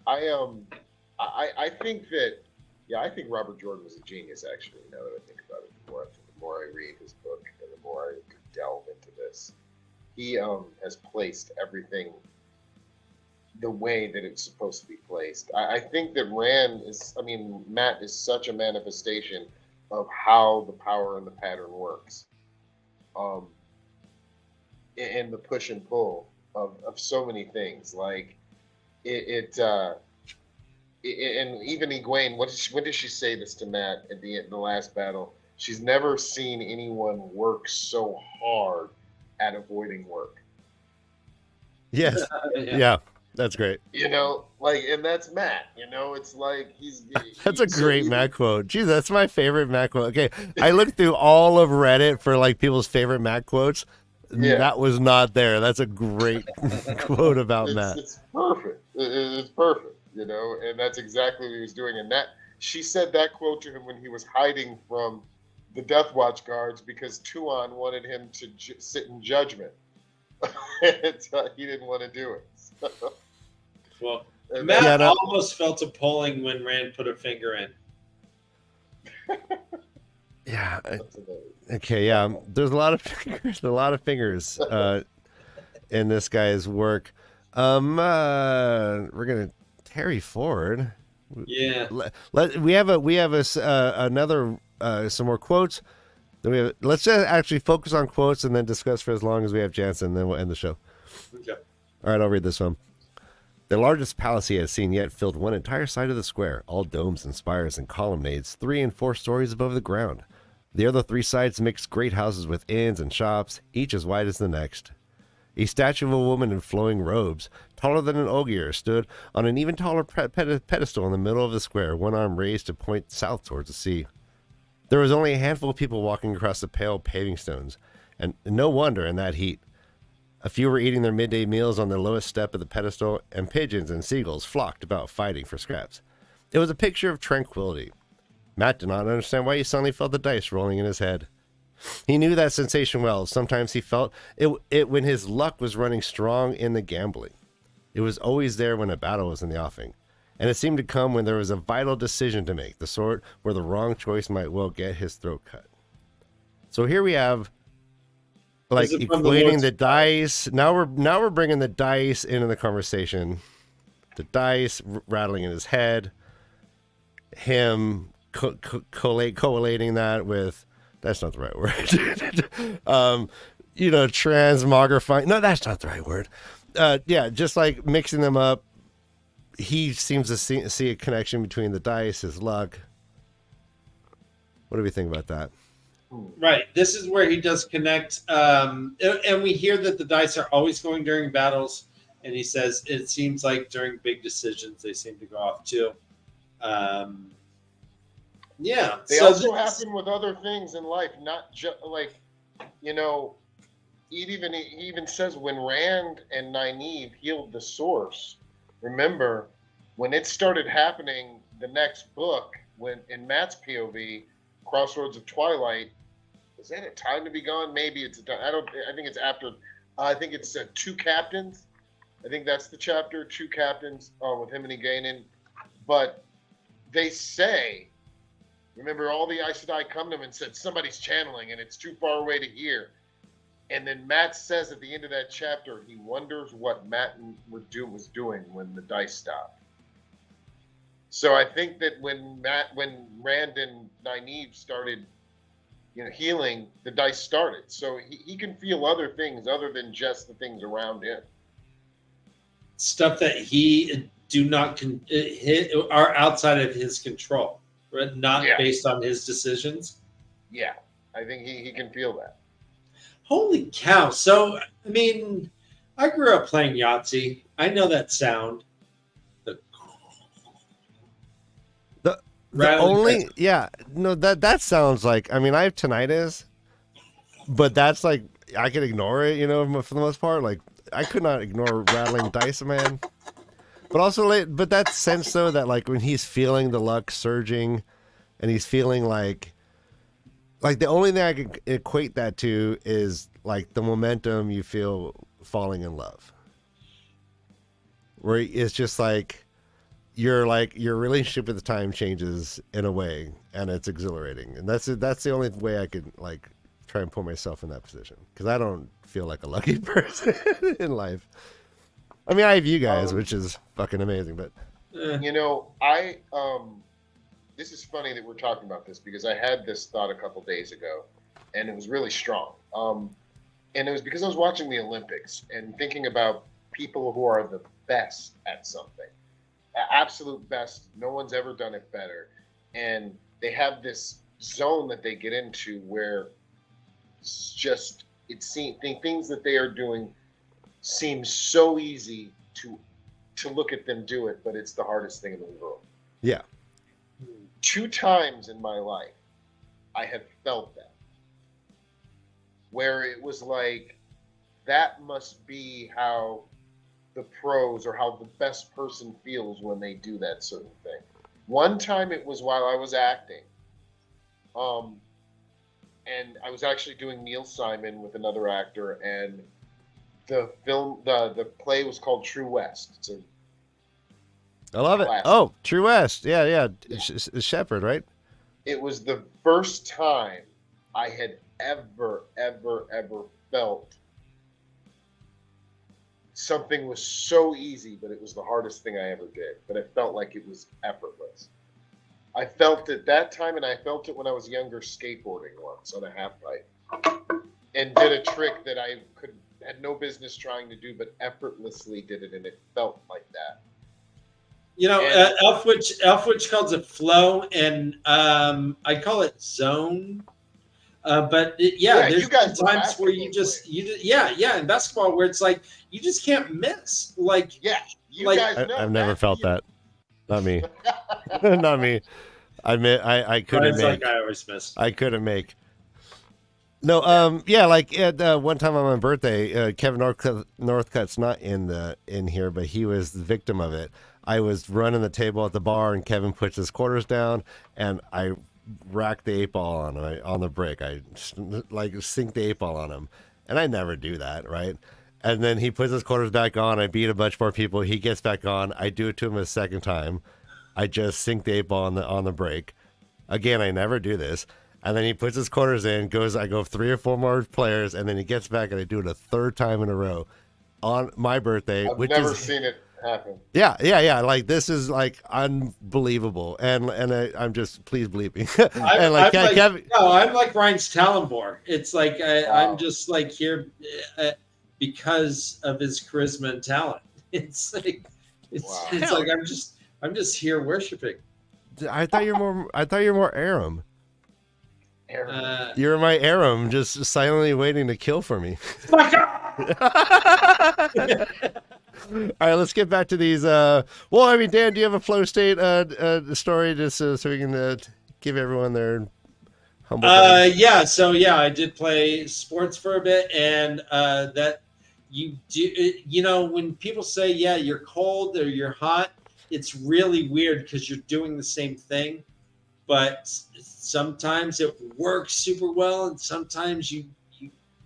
I think that, yeah, I think Robert Jordan was a genius. Actually, now that I think about it, the more I read his book and the more I delve into this, he has placed everything the way that it's supposed to be placed. I think that Matt is such a manifestation of how the power and the pattern works, and the push and pull of so many things. Like and even Egwene, when did she say this to Matt at the last battle? She's never seen anyone work so hard at avoiding work. Yes, yeah. That's great. And that's Matt. It's like that's a great Matt quote. Geez, that's my favorite Matt quote. Okay, I looked through all of Reddit for like people's favorite Matt quotes. Yeah. That was not there. That's a great quote about Matt. It's perfect. It's perfect. And that's exactly what he was doing. And she said that quote to him when he was hiding from the Death Watch guards because Tuon wanted him to sit in judgment. He didn't want to do it. So. Well, Matt almost felt a pulling when Rand put a finger in. Yeah. Okay. Yeah. There's a lot of fingers. In this guy's work. We're gonna carry forward. Yeah. We have another some more quotes. Then let's just actually focus on quotes and then discuss for as long as we have Jansen, and then we'll end the show. Okay. All right, I'll read this one. The largest palace he had seen yet filled one entire side of the square, all domes and spires and colonnades, 3 and 4 stories above the ground. The other 3 sides mixed great houses with inns and shops, each as wide as the next. A statue of a woman in flowing robes, taller than an ogier, stood on an even taller pedestal in the middle of the square, one arm raised to point south towards the sea. There was only a handful of people walking across the pale paving stones, and no wonder in that heat. A few were eating their midday meals on the lowest step of the pedestal, and pigeons and seagulls flocked about fighting for scraps. It was a picture of tranquility. Matt did not understand why he suddenly felt the dice rolling in his head. He knew that sensation well. Sometimes he felt it when his luck was running strong in the gambling. It was always there when a battle was in the offing. And it seemed to come when there was a vital decision to make, the sort where the wrong choice might well get his throat cut. So here we have, like, equating the dice. Now we're bringing the dice into the conversation. The dice rattling in his head. Him collating that with, that's not the right word. Transmogrifying. No, that's not the right word. Yeah, just like mixing them up. He seems to see a connection between the dice, his luck. What do we think about that? Right. This is where he does connect. And we hear that the dice are always going during battles. And he says it seems like during big decisions, they seem to go off too. Yeah. They also happen with other things in life, not just like, he even says when Rand and Nynaeve healed the source, remember when it started happening, the next book, when in Matt's POV, Crossroads of Twilight, is that a time to be gone? Maybe it's I think it's after, I think it's 2 captains. I think that's the chapter, 2 captains with him and Eganin. But they say, remember, all the Aes Sedai come to him and said, somebody's channeling and it's too far away to hear. And then Matt says at the end of that chapter, he wonders what Matt was doing when the dice stopped. So I think that when Rand and Nynaeve started, healing, the dice started. So he can feel other things other than just the things around him. Stuff that he are outside of his control, right? Not based on his decisions. Yeah, I think he can feel that. Holy cow. So, I mean, I grew up playing Yahtzee. I know that sound. That sounds like, I mean, I have tinnitus, but that's like, I can ignore it, for the most part. Like, I could not ignore rattling dice, man. But also, but that sense, though, that like when he's feeling the luck surging and he's feeling like the only thing I can equate that to is like the momentum you feel falling in love, where it's just like your relationship with the time changes in a way, and it's exhilarating, and that's the only way I could like try and put myself in that position, because I don't feel like a lucky person in life. I mean, I have you guys, which is fucking amazing, but this is funny that we're talking about this, because I had this thought a couple days ago, and it was really strong. And it was because I was watching the Olympics and thinking about people who are the best at something, absolute best. No one's ever done it better, and they have this zone that they get into where it's just things that they are doing seem so easy to look at them do it, but it's the hardest thing in the world. Yeah. 2 times in my life, I have felt that, where it was like, that must be how the pros, or how the best person feels when they do that certain thing. One time it was while I was acting, and I was actually doing Neil Simon with another actor, and the play was called True West. I love it. Oh, True West. Yeah. Shepherd, right? It was the first time I had ever felt something was so easy, but it was the hardest thing I ever did. But it felt like it was effortless. I felt it that time, and I felt it when I was younger skateboarding once on a half pipe, and did a trick that I had no business trying to do, but effortlessly did it, and it felt like that. You know, And- Elfwich calls it flow, and I call it zone. Yeah, there's you guys were times where you basketball just in basketball where it's like you just can't miss. Like Yeah, you Like- guys know. I've never that's felt the- that. Not me. Not me. I couldn't Brian's make. like I always miss. I couldn't make. No, like at one time on my birthday, Kevin Northcutt's not in here, but he was the victim of it. I was running the table at the bar, and Kevin puts his quarters down, and I racked the 8-ball on the brick. I like sink the 8-ball on him, and I never do that, right? And then he puts his quarters back on. I beat a bunch more people. He gets back on. I do it to him a second time. I just sink the 8-ball on the break. Again, I never do this. And then he puts his quarters in, I go 3 or 4 more players, and then he gets back, and I do it a third time in a row on my birthday. I've never seen it happen. Yeah. Like, this is like unbelievable, and I'm just, please believe me. I'm Kevin, like Ryan's Talonbor. It's like I'm just like here because of his charisma and talent. It's like it's like I'm just here worshiping. I thought you're more Aram. Aaron. You're my Aram, just silently waiting to kill for me. Fuck off! All right, let's get back to these. Dan, do you have a flow state story just so we can give everyone their humble? I did play sports for a bit, and that you do. When people say, "Yeah, you're cold" or "you're hot," it's really weird because you're doing the same thing, but sometimes it works super well, and sometimes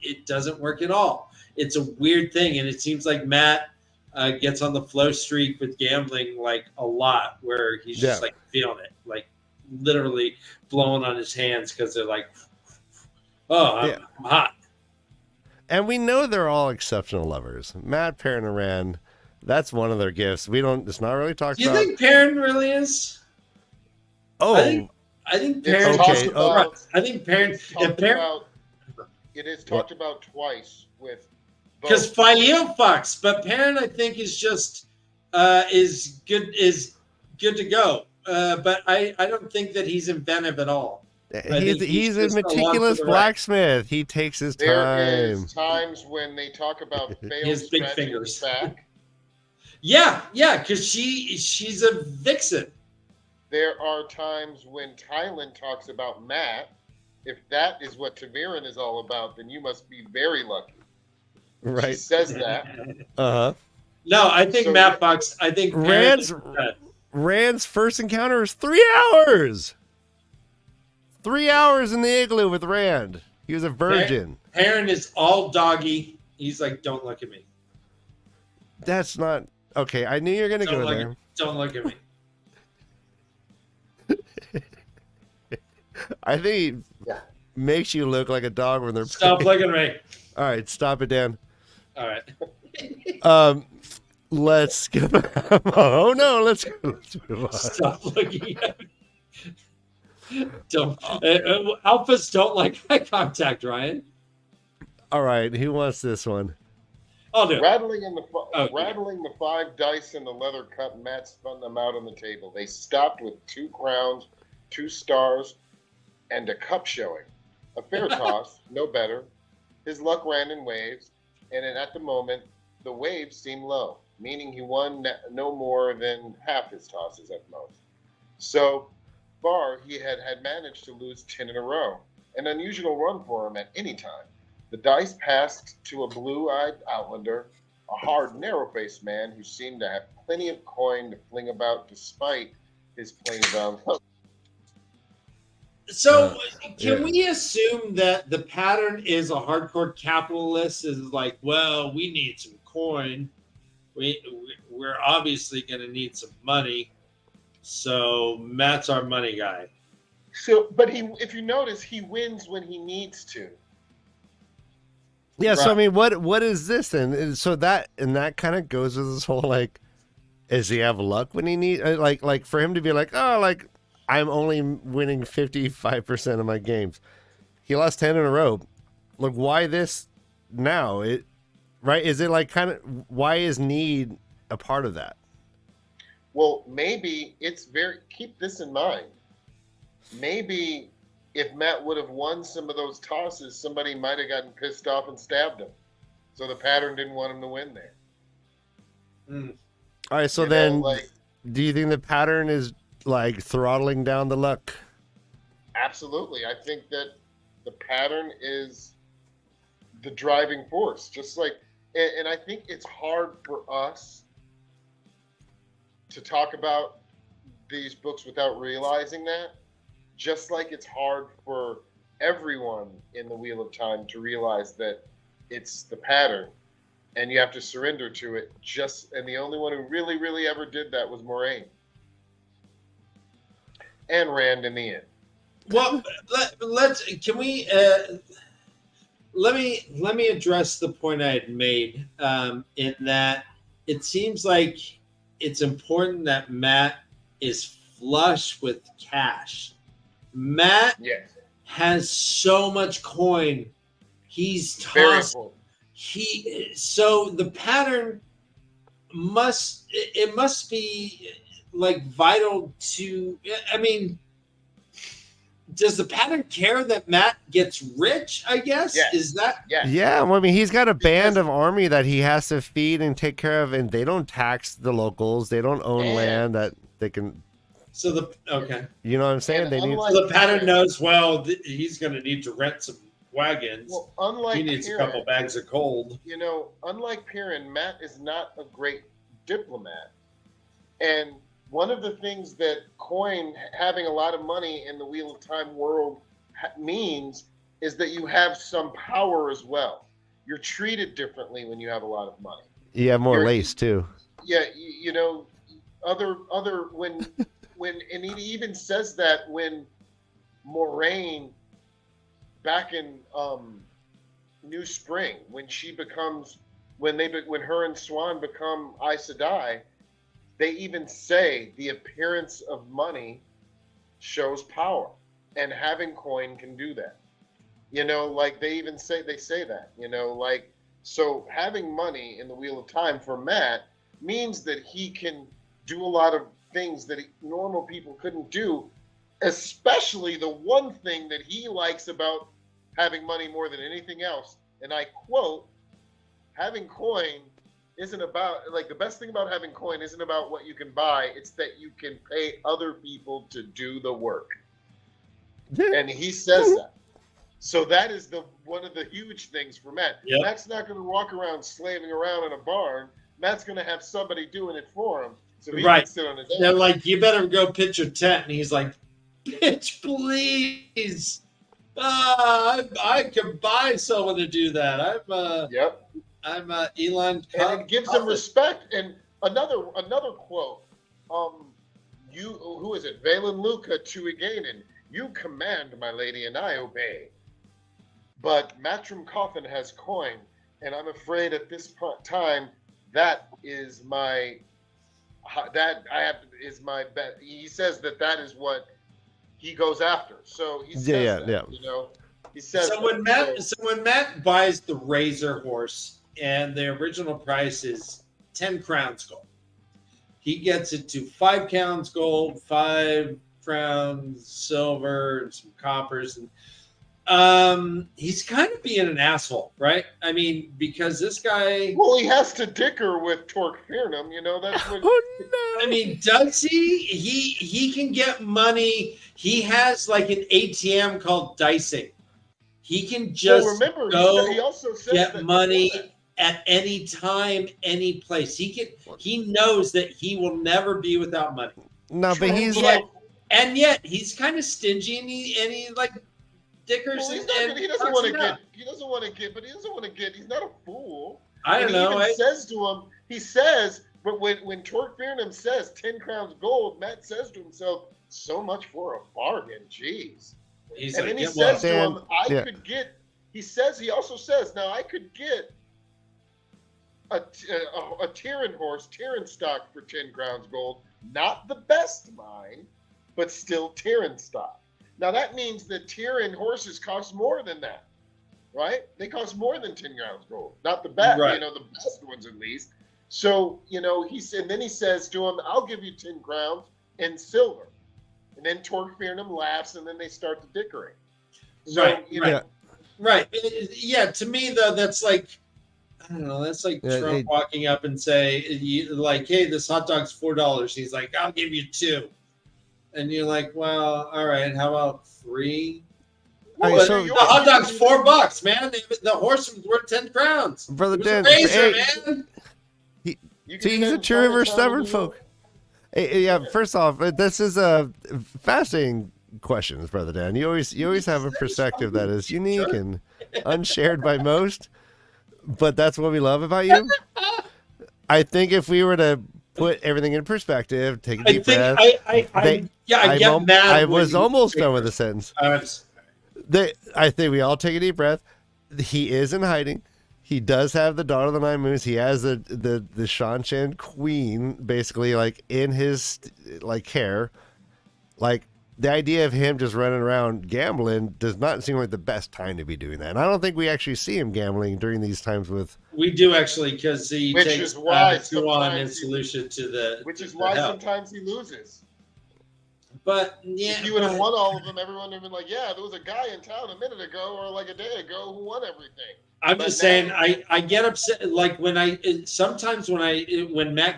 it doesn't work at all. It's a weird thing, and it seems like Matt gets on the flow streak with gambling like a lot, where he's just like feeling it, like literally blowing on his hands because they're like, "Oh, I'm hot." And we know they're all exceptional lovers. Matt, Perrin, and Rand, that's one of their gifts. It's not really talked about. Do you think Perrin really is? Oh, I think Perrin. Okay. I think Perrin. It is talked about twice with. Because Fail fucks, but Perrin I think is just is good to go. But I don't think that he's inventive at all. He's a meticulous blacksmith. He takes his time. There is times when they talk about his big fingers. Back. Yeah, because she's a vixen. There are times when Tylan talks about Matt. If that is what Taviran is all about, then you must be very lucky. Right. She says that. Uh-huh. No, I think Matt fucks. I think Rand's first encounter is 3 hours. 3 hours in the igloo with Rand. He was a virgin. Perrin is all doggy. He's like, "Don't look at me." That's not okay. I knew you were gonna go there. Don't look at me. I think he makes you look like a dog when they're. Stop looking at me. All right, stop it, Dan. All right. Let's go. Oh no, let's move on. Stop looking at me. Don't. Alphas don't like eye contact, Ryan. All right, who wants this one? I'll do it. Rattling the 5 dice in the leather cup, Matt spun them out on the table. They stopped with 2 crowns, 2 stars, and a cup showing. A fair toss, no better. His luck ran in waves, and at the moment, the waves seemed low, meaning he won no more than half his tosses at most. So far, he had managed to lose 10 in a row, an unusual run for him at any time. The dice passed to a blue-eyed outlander, a hard, narrow-faced man who seemed to have plenty of coin to fling about despite his plain brown color. So, can we assume that the pattern is a hardcore capitalist is like, well, we need some coin. We're obviously going to need some money. So, Matt's our money guy. So, but if you notice, he wins when he needs to. Yeah, so I Right. mean, what is this then? And so that kind of goes with this whole like, does he have luck when he need like for him to be like, oh, like I'm only winning 55% of my games. He lost 10 in a row. Like, why this now? It right? Is it like kind of why is need a part of that? Well, maybe it's keep this in mind. Maybe if Matt would have won some of those tosses, somebody might have gotten pissed off and stabbed him. So the pattern didn't want him to win there. Mm. All right, so then do you think the pattern is like throttling down the luck? Absolutely. I think that the pattern is the driving force. Just like, and I think it's hard for us to talk about these books without realizing that. Just like it's hard for everyone in the Wheel of Time to realize that it's the pattern and you have to surrender to it. And the only one who really, really ever did that was Moraine. And Rand in the end. Well, let me address the point I had made in that it seems like it's important that Matt is flush with cash. Matt has so much coin. He's tossed. So the pattern must be like vital to. I mean, does the pattern care that Matt gets rich? I guess is that Yeah. Well, I mean, he's got a band of army that he has to feed and take care of, and they don't tax the locals. They don't own land that they can. So you know what I'm saying? The pattern knows he's going to need to rent some wagons. Well, unlike he needs Piran, a couple bags of coal. You know, unlike Piran, Matt is not a great diplomat, and one of the things that coin having a lot of money in the Wheel of Time world means is that you have some power as well. You're treated differently when you have a lot of money. You have more lace too. Yeah, you know, other when and he even says that when Moraine back in New Spring, when her and Swan become Aes Sedai, they even say the appearance of money shows power, and having coin can do that. You know, like they say that, you know, like, so having money in the Wheel of Time for Matt means that he can do a lot of things that normal people couldn't do, especially the one thing that he likes about having money more than anything else. And I quote, having coin isn't about, like, the best thing about having coin isn't about what you can buy, it's that you can pay other people to do the work. And he says that. So that is one of the huge things for Matt. Yep. Matt's not going to walk around slaving around in a barn. Matt's going to have somebody doing it for him. So he can sit on his They're like, you better go pitch your tent. And he's like, pitch, please. I can buy someone to do that. I'm Elon. And it gives him respect. And another quote. Who is it? Valen Luca to Iganen. You command, my lady, and I obey. But Matrim Cauthon has coin, and I'm afraid at this time that is my bet. He says that is what he goes after. So he says you know. He says so when Matt buys the Razor horse, and the original price is 10 crowns gold, he gets it to 5 crowns gold, 5 crowns silver, and some coppers, and he's kind of being an asshole, right? I mean, because this guy. Well, he has to dicker with Torque Fearnam, you know. That's what. I mean, does he? He can get money. He has like an ATM called dicing. He can just he also says get money at any time, any place. He knows that he will never be without money. No, but he's and yet he's kind of stingy, and he like dickers. Well, he doesn't want to get, but he doesn't want to get. He's not a fool. I don't know. He says to him, he says, but when Torque Fearnam says 10 crowns gold, Matt says to himself, so much for a bargain, jeez. And then he says to him, I could get He also says, now I could get a Tyrion horse, Tyrion stock for 10 crowns gold. Not the best mine, but still Tyrion stock. Now that means that Tyrion horses cost more than that, right? They cost more than 10 crowns gold. Not the best, Right. the best ones at least. So, and then he says to him, I'll give you 10 crowns in silver. And then Torqueminem laughs, and then they start the dickering. So, Right. Right. Yeah, to me, though, that's like, I don't know, that's like Trump walking up and say, hey, this hot dog's $4. He's like, I'll give you 2. And you're like, well, all right, how about 3? Well, so the hot dog's $4, man. The horse was worth 10 crowns. Brother Dan, man. He's a true river stubborn folk. Hey, yeah, first off, this is a fascinating questions, Brother Dan. You always have a perspective that is unique and unshared by most, but that's what we love about you. I think if we were to put everything in perspective, take a deep breath. I was almost done with the sentence. I think we all take a deep breath. He is in hiding. He does have the Daughter of the Nine Moons. He has the Shanshan Queen basically like in his like hair. Like the idea of him just running around gambling does not seem like the best time to be doing that. And I don't think we actually see him gambling during these times with. We do actually, because he takes Tuan in solution to the. Which is why sometimes he loses. But yeah, if you would have won all of them, everyone would have been like, "Yeah, there was a guy in town a minute ago or like a day ago who won everything." I'm just saying, I get upset. Like when Matt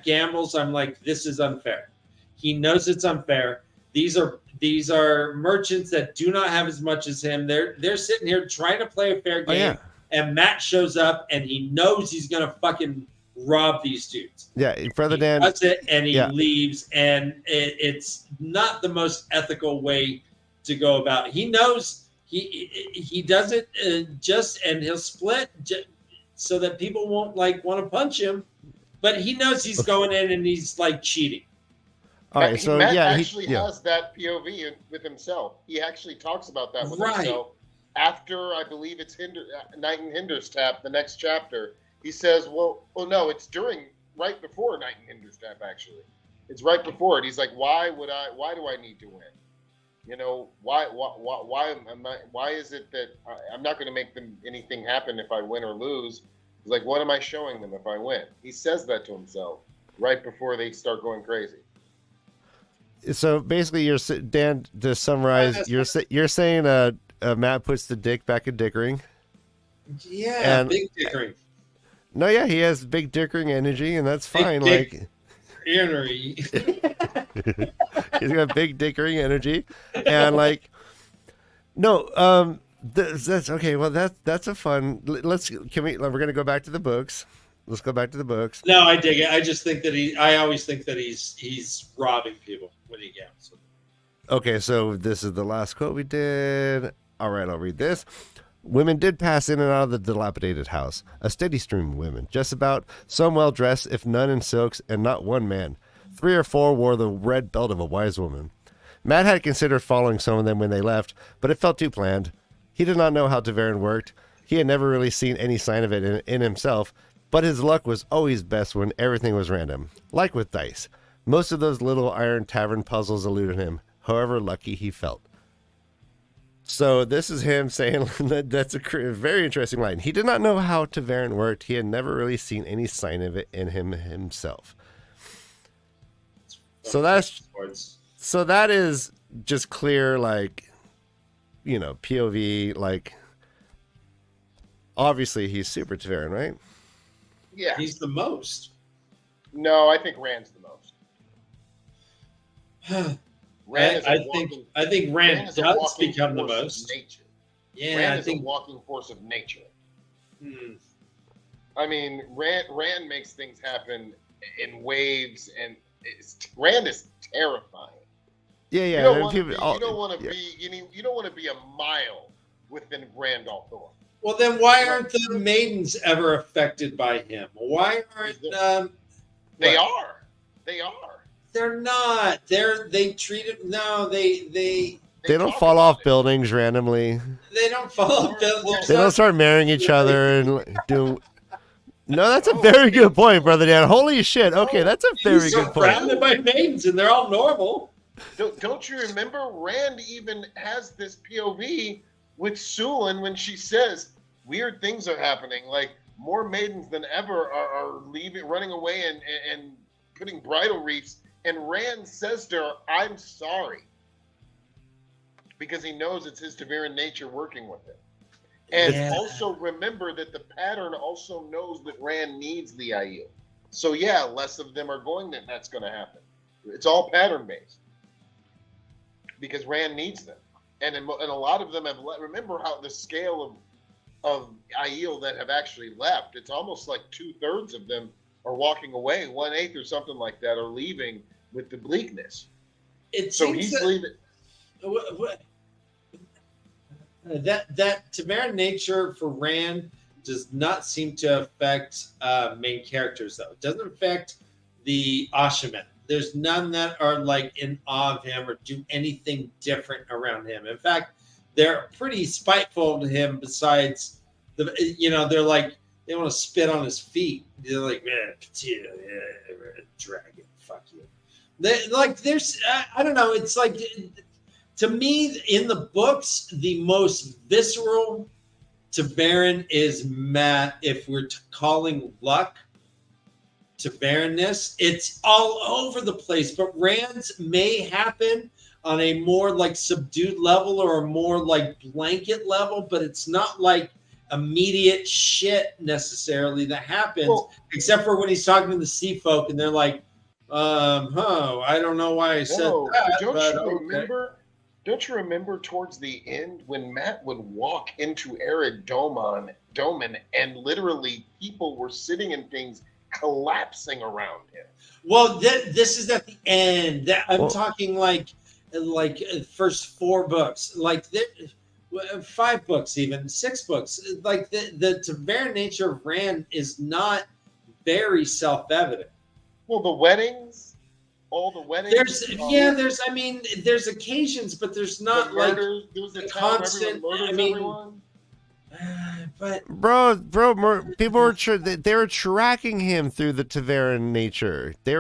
gambles, I'm like, this is unfair. He knows it's unfair. These are merchants that do not have as much as him. They're sitting here trying to play a fair game, and Matt shows up and he knows he's gonna fucking rob these dudes. Yeah, Brother Dan does it and he leaves, and it's not the most ethical way to go about it. He knows. He does it and he'll split so that people won't like want to punch him, but he knows he's going in and he's like cheating. All right, so Matt actually has that POV with himself. He actually talks about that with himself after I believe it's Night in Hinder's Tap, the next chapter. He says, "Well, no, it's right before Night in Hinder's Tap. Actually, it's right before it. He's like, why do I need to win?" Why is it that I'm not going to make anything happen if I win or lose? He's like, what am I showing them if I win? He says that to himself right before they start going crazy. So basically, Dan, to summarize, you're saying Matt puts the dick back in dickering. Yeah, big dickering. No, yeah, he has big dickering energy, and that's fine. Energy. He's got big dickering energy, and that's okay. Well, that's a fun. We're gonna go back to the books. Let's go back to the books. No, I dig it. I just think that I always think that he's robbing people when he gambles. Okay, so this is the last quote we did. All right, I'll read this. Women did pass in and out of the dilapidated house, a steady stream of women, just about, some well-dressed, if none in silks, and not one man. 3 or 4 wore the red belt of a wise woman. Matt had considered following some of them when they left, but it felt too planned. He did not know how Tavern worked. He had never really seen any sign of it in himself, but his luck was always best when everything was random, like with dice. Most of those little iron tavern puzzles eluded him, however lucky he felt. So this is him saying that's a very interesting line. He did not know how Tavern worked. He had never really seen any sign of it in himself. So that is just clear, POV. Obviously he's super Tavern, right? Yeah, he's the most. No, I think Rand's the most. I think Rand does become the most. Nature. Yeah, Rand is a walking force of nature. I mean, Rand makes things happen in waves, and Rand is terrifying. Yeah. You don't want to be a mile within Rand Althor. Well, then why aren't the maidens ever affected by him? Why aren't They are. They're not. They treat it. No, they They don't fall off buildings randomly. They don't fall off buildings. They don't start marrying each other and do. No, that's a very good point, Brother Dan. Holy shit. Okay, that's a very good point. Surrounded by maidens, and they're all normal. Don't you remember Rand even has this POV with Sulin when she says weird things are happening, like more maidens than ever are leaving, running away and putting bridal wreaths, and Rand says to her, "I'm sorry," because he knows it's his Taveran nature working with him. And also remember that the pattern also knows that Rand needs the Aiel. So yeah, less of them are going, that's going to happen. It's all pattern based because Rand needs them, and a lot of them have. Remember how the scale of Aiel that have actually left? It's almost like 2/3 of them are walking away. 1/8 or something like that are leaving with the bleakness. So he's leaving. That Taveran nature for Rand does not seem to affect main characters, though. It doesn't affect the Ashamen. There's none that are like in awe of him or do anything different around him. In fact, they're pretty spiteful to him. Besides they're like they want to spit on his feet. They're like, man, dragon, fuck you. There's I don't know. It's like. To me, in the books, the most visceral Taveran is Matt. If we're calling luck Taveranness, it's all over the place. But Rand's may happen on a more like subdued level or a more like blanket level, but it's not like immediate shit necessarily that happens, except for when he's talking to the sea folk and they're like, I don't know why I said that. Don't you remember towards the end when Matt would walk into Arid Doman and literally people were sitting in things collapsing around him? Well, this is at the end. I'm talking like first 4 books, like 5 books, even 6 books. Like the Taveran nature of Rand is not very self-evident. Well, the weddings. All the weddings. There's occasions, but there's not like there was a constant. Everyone. But bro, people were they were tracking him through the Taveran nature. They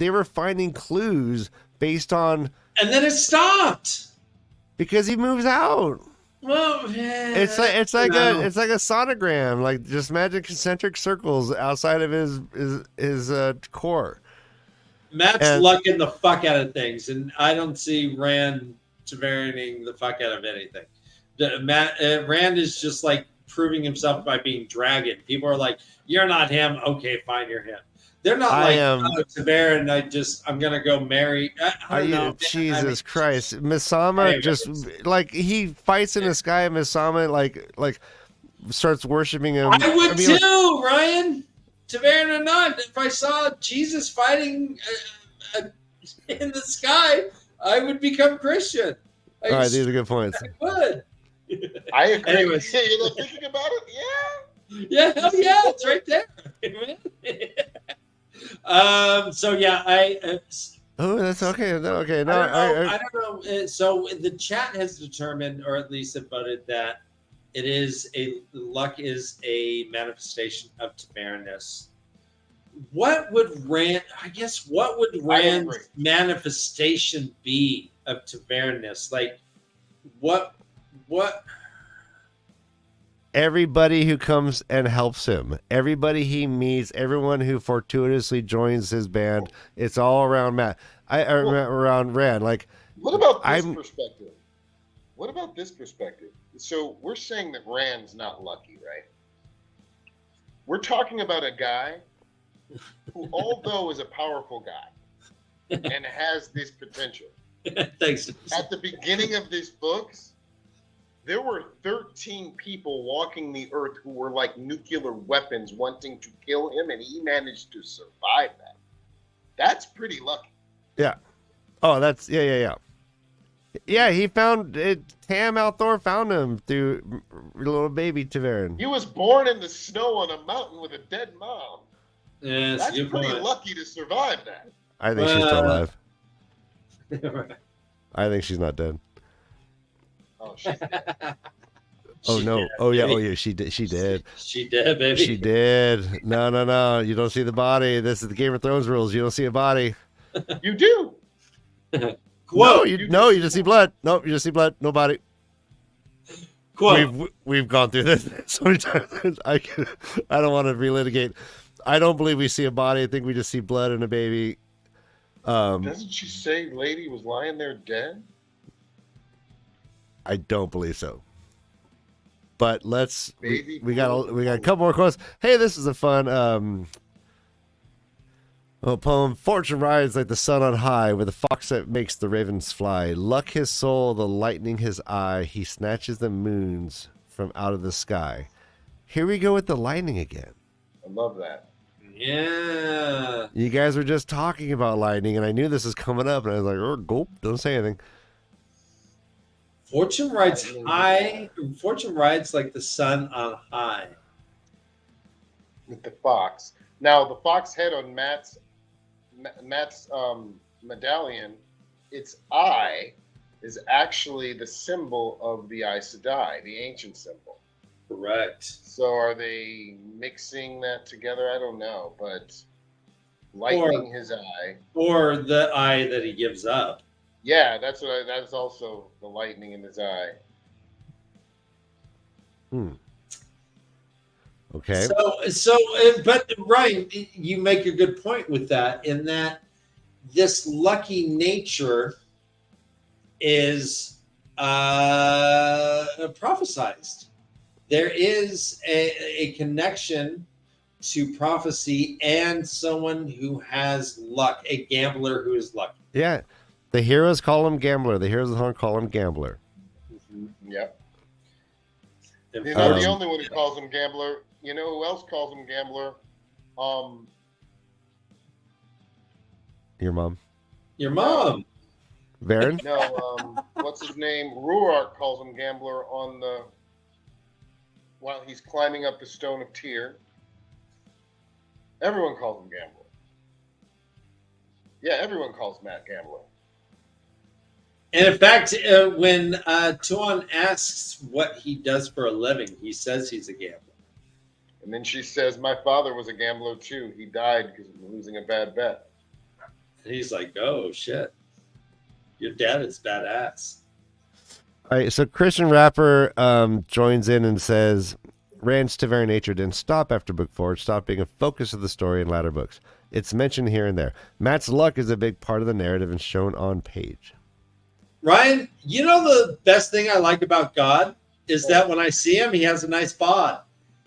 were finding clues based on. And then it stopped because he moves out. Well, it's like a sonogram, like just magic concentric circles outside of his core. Matt's lucking the fuck out of things, and I don't see Rand Taveraning the fuck out of anything. Rand is just like proving himself by being dragon. People are like, "You're not him." Okay, fine, you're him. They're not Taveran. I'm gonna go marry. I don't know. Jesus Christ, Misama just like he fights in the sky. And Misama like starts worshiping him. I would too, Ryan. Taveran or not, if I saw Jesus fighting in the sky, I would become Christian. All right, these are good points. I would. I agree. Anyways. Thinking about it, yeah, hell yeah, it's right there. That's okay. Okay, no, I don't know. So the chat has determined, or at least it voted that. Luck is a manifestation of Taveranness. What would Rand's manifestation be of Taveranness? Like, what? Everybody who comes and helps him, everybody he meets, everyone who fortuitously joins his band, it's all around around Rand. Like, what about this perspective? What about this perspective? So we're saying that Rand's not lucky, right? We're talking about a guy who, although is a powerful guy and has this potential. Thanks. At the beginning of these books, there were 13 people walking the earth who were like nuclear weapons wanting to kill him, and he managed to survive that. That's pretty lucky. Yeah. Oh, that's yeah. Yeah, he found it. Tam Althor found him through little baby Taveran. He was born in the snow on a mountain with a dead mom. Yeah, that's pretty lucky to survive that. I think she's still alive. I think she's not dead. she's dead. Oh She no! did, Oh yeah! baby. Oh yeah! She did. She did. She did, baby. She did. No! You don't see the body. This is the Game of Thrones rules. You don't see a body. You do. Quote. You just see blood. Nope, you just see blood. No body. Quote. We've gone through this so many times. I don't want to relitigate. I don't believe we see a body. I think we just see blood and a baby. Doesn't she say lady was lying there dead? I don't believe so. But let's Baby we got a couple more quotes. Hey, this is a fun poem. Fortune rides like the sun on high, with the fox that makes the ravens fly. Luck his soul, the lightning his eye. He snatches the moons from out of the sky. Here we go with the lightning again. I love that. Yeah. You guys were just talking about lightning, and I knew this was coming up, and I was like, "Oh, gulp! Don't say anything." Fortune rides high. Fortune rides like the sun on high. With the fox. Now the fox head on Matt's medallion, its eye is actually the symbol of the Aes Sedai, the ancient symbol. Correct. So are they mixing that together? I don't know, but lightning his eye, or the eye that he gives up. Yeah, that's also the lightning in his eye. Okay. But Ryan, you make a good point with that, in that this lucky nature is prophesized. There is a connection to prophecy and someone who has luck, a gambler who is lucky. Yeah. The heroes call him gambler. The heroes of the hunt call him gambler. Mm-hmm. Yep. And He's not the only one who calls him gambler. You know who else calls him gambler? Your mom. Your mom. Varen? No, what's his name? Ruark calls him gambler while he's climbing up the Stone of Tyr. Everyone calls him gambler. Yeah, everyone calls Matt gambler. And in fact, when Tuon asks what he does for a living, he says he's a gambler. And then she says, "My father was a gambler too. He died because of losing a bad bet." And he's like, "Oh shit, your dad is badass." All right, so Christian Rapper joins in and says, Rand's Tavern nature didn't stop after book 4. It stopped being a focus of the story in latter books. It's mentioned here and there. Matt's luck is a big part of the narrative and shown on page. Ryan, you know the best thing I like about God is that when I see him, he has a nice bod.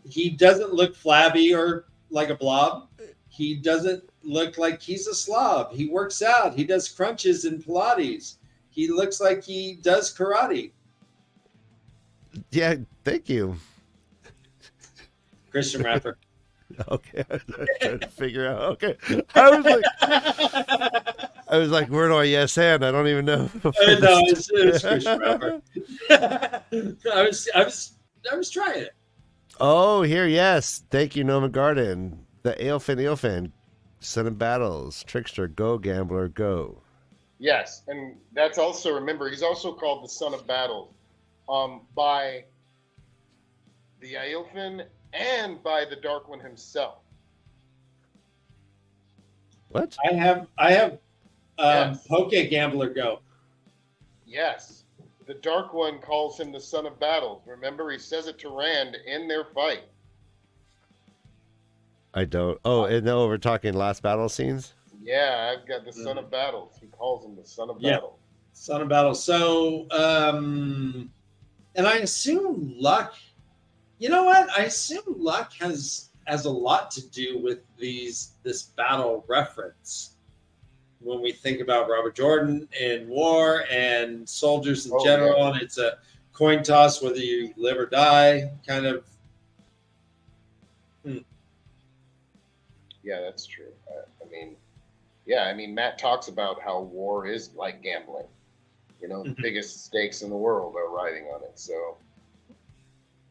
He doesn't look flabby or like a blob. He doesn't look like he's a slob. He works out. He does crunches and Pilates. He looks like he does karate. Yeah, thank you. Christian Rapper. Okay, I was trying to figure out. Okay, I was like, where do I yes and? I don't even know. No, it's Christian Rapper. I was trying it. Oh, here, yes. Thank you, Noma Garden. The Aelfin, Son of Battles, Trickster, go, Gambler, go. Yes, and that's also, remember, he's also called the Son of Battles by the Aelfin and by the Dark One himself. What? I have Yes. Poke Gambler go. Yes, the Dark One calls him the Son of Battles. Remember, he says it to Rand in their fight. I don't. Oh, and no, we're talking last battle scenes? Yeah, I've got the Son of Battles. He calls him the Son of Battles. Son of Battle. So, and I assume luck. You know what? I assume luck has a lot to do with this battle reference. When we think about Robert Jordan and war and soldiers in general, yeah. And it's a coin toss whether you live or die, kind of. Yeah, that's true. I mean, Matt talks about how war is like gambling. You know, the biggest stakes in the world are riding on it. So,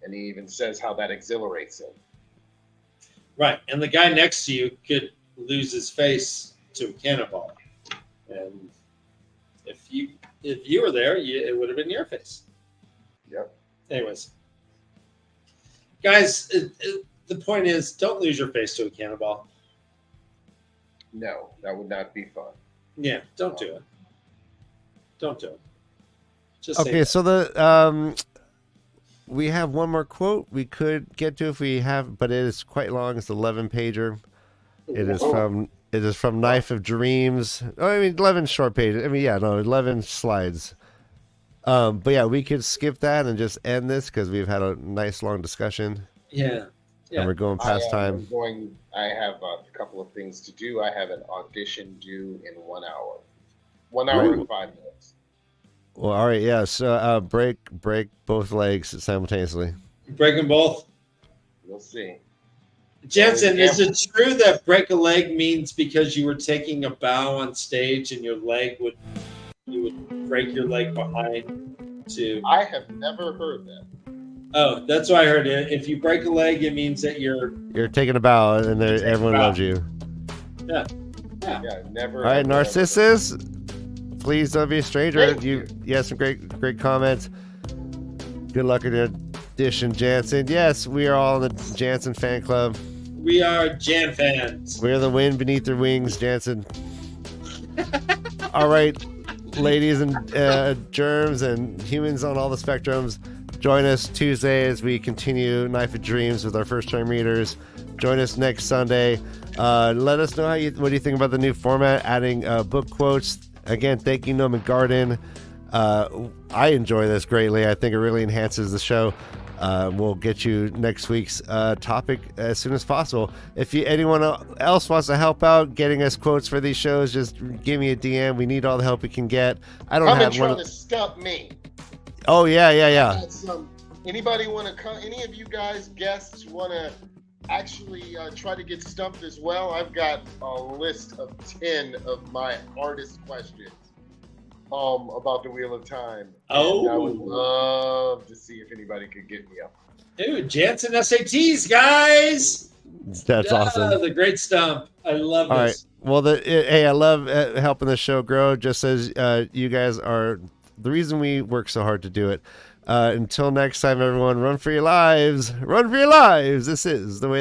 and he even says how that exhilarates him. Right, and the guy next to you could lose his face to a cannonball, and if you were there, it would have been your face. Yep. Anyways, guys, the point is, don't lose your face to a cannonball. No, that would not be fun. Yeah, don't do it. Don't do it. Just Okay, so the we have one more quote we could get to if we have, but it is quite long. It's 11 pager. It is from Knife of Dreams. Oh, I mean 11 short pages. I mean 11 slides. But yeah, we could skip that and just end this because we've had a nice long discussion. Yeah. And we're going past time. I have a couple of things to do. I have an audition due in 1 hour. 1 hour and 5 minutes. Well, all right, yeah. So break both legs simultaneously. Break them both. We'll see. Jensen, is it true that break a leg means because you were taking a bow on stage and you would break your leg behind to? I have never heard that. Oh, that's what I heard. If you break a leg, it means that you're taking a bow and everyone loves you. Yeah. Yeah, never. All right, Narcissus. Please don't be a stranger. Thank You had some great comments. Good luck in your audition, Jansen. Yes, we are all in the Jansen fan club. We are Jan fans. We're the wind beneath your wings, Jansen. All right, ladies and germs and humans on all the spectrums. Join us Tuesday as we continue Knife of Dreams with our first-time readers. Join us next Sunday. Let us know what do you think about the new format, adding book quotes. Again, thank you, Norman Garden. I enjoy this greatly. I think it really enhances the show. We'll get you next week's topic as soon as possible. If anyone else wants to help out getting us quotes for these shows, just give me a DM. We need all the help we can get. I don't have one. To stump me. Oh yeah. Anybody want to come? Any of you guys, guests, want to actually try to get stumped as well? I've got a list of 10 of my hardest questions about the Wheel of Time. Oh, and I would love to see if anybody could get me up. Dude, Jansen SATs, guys. That's awesome. The great stump. I love this. All right. Well, hey, I love helping the show grow. Just as you guys are the reason we work so hard to do it. Until next time, everyone, run for your lives. Run for your lives. This is the way.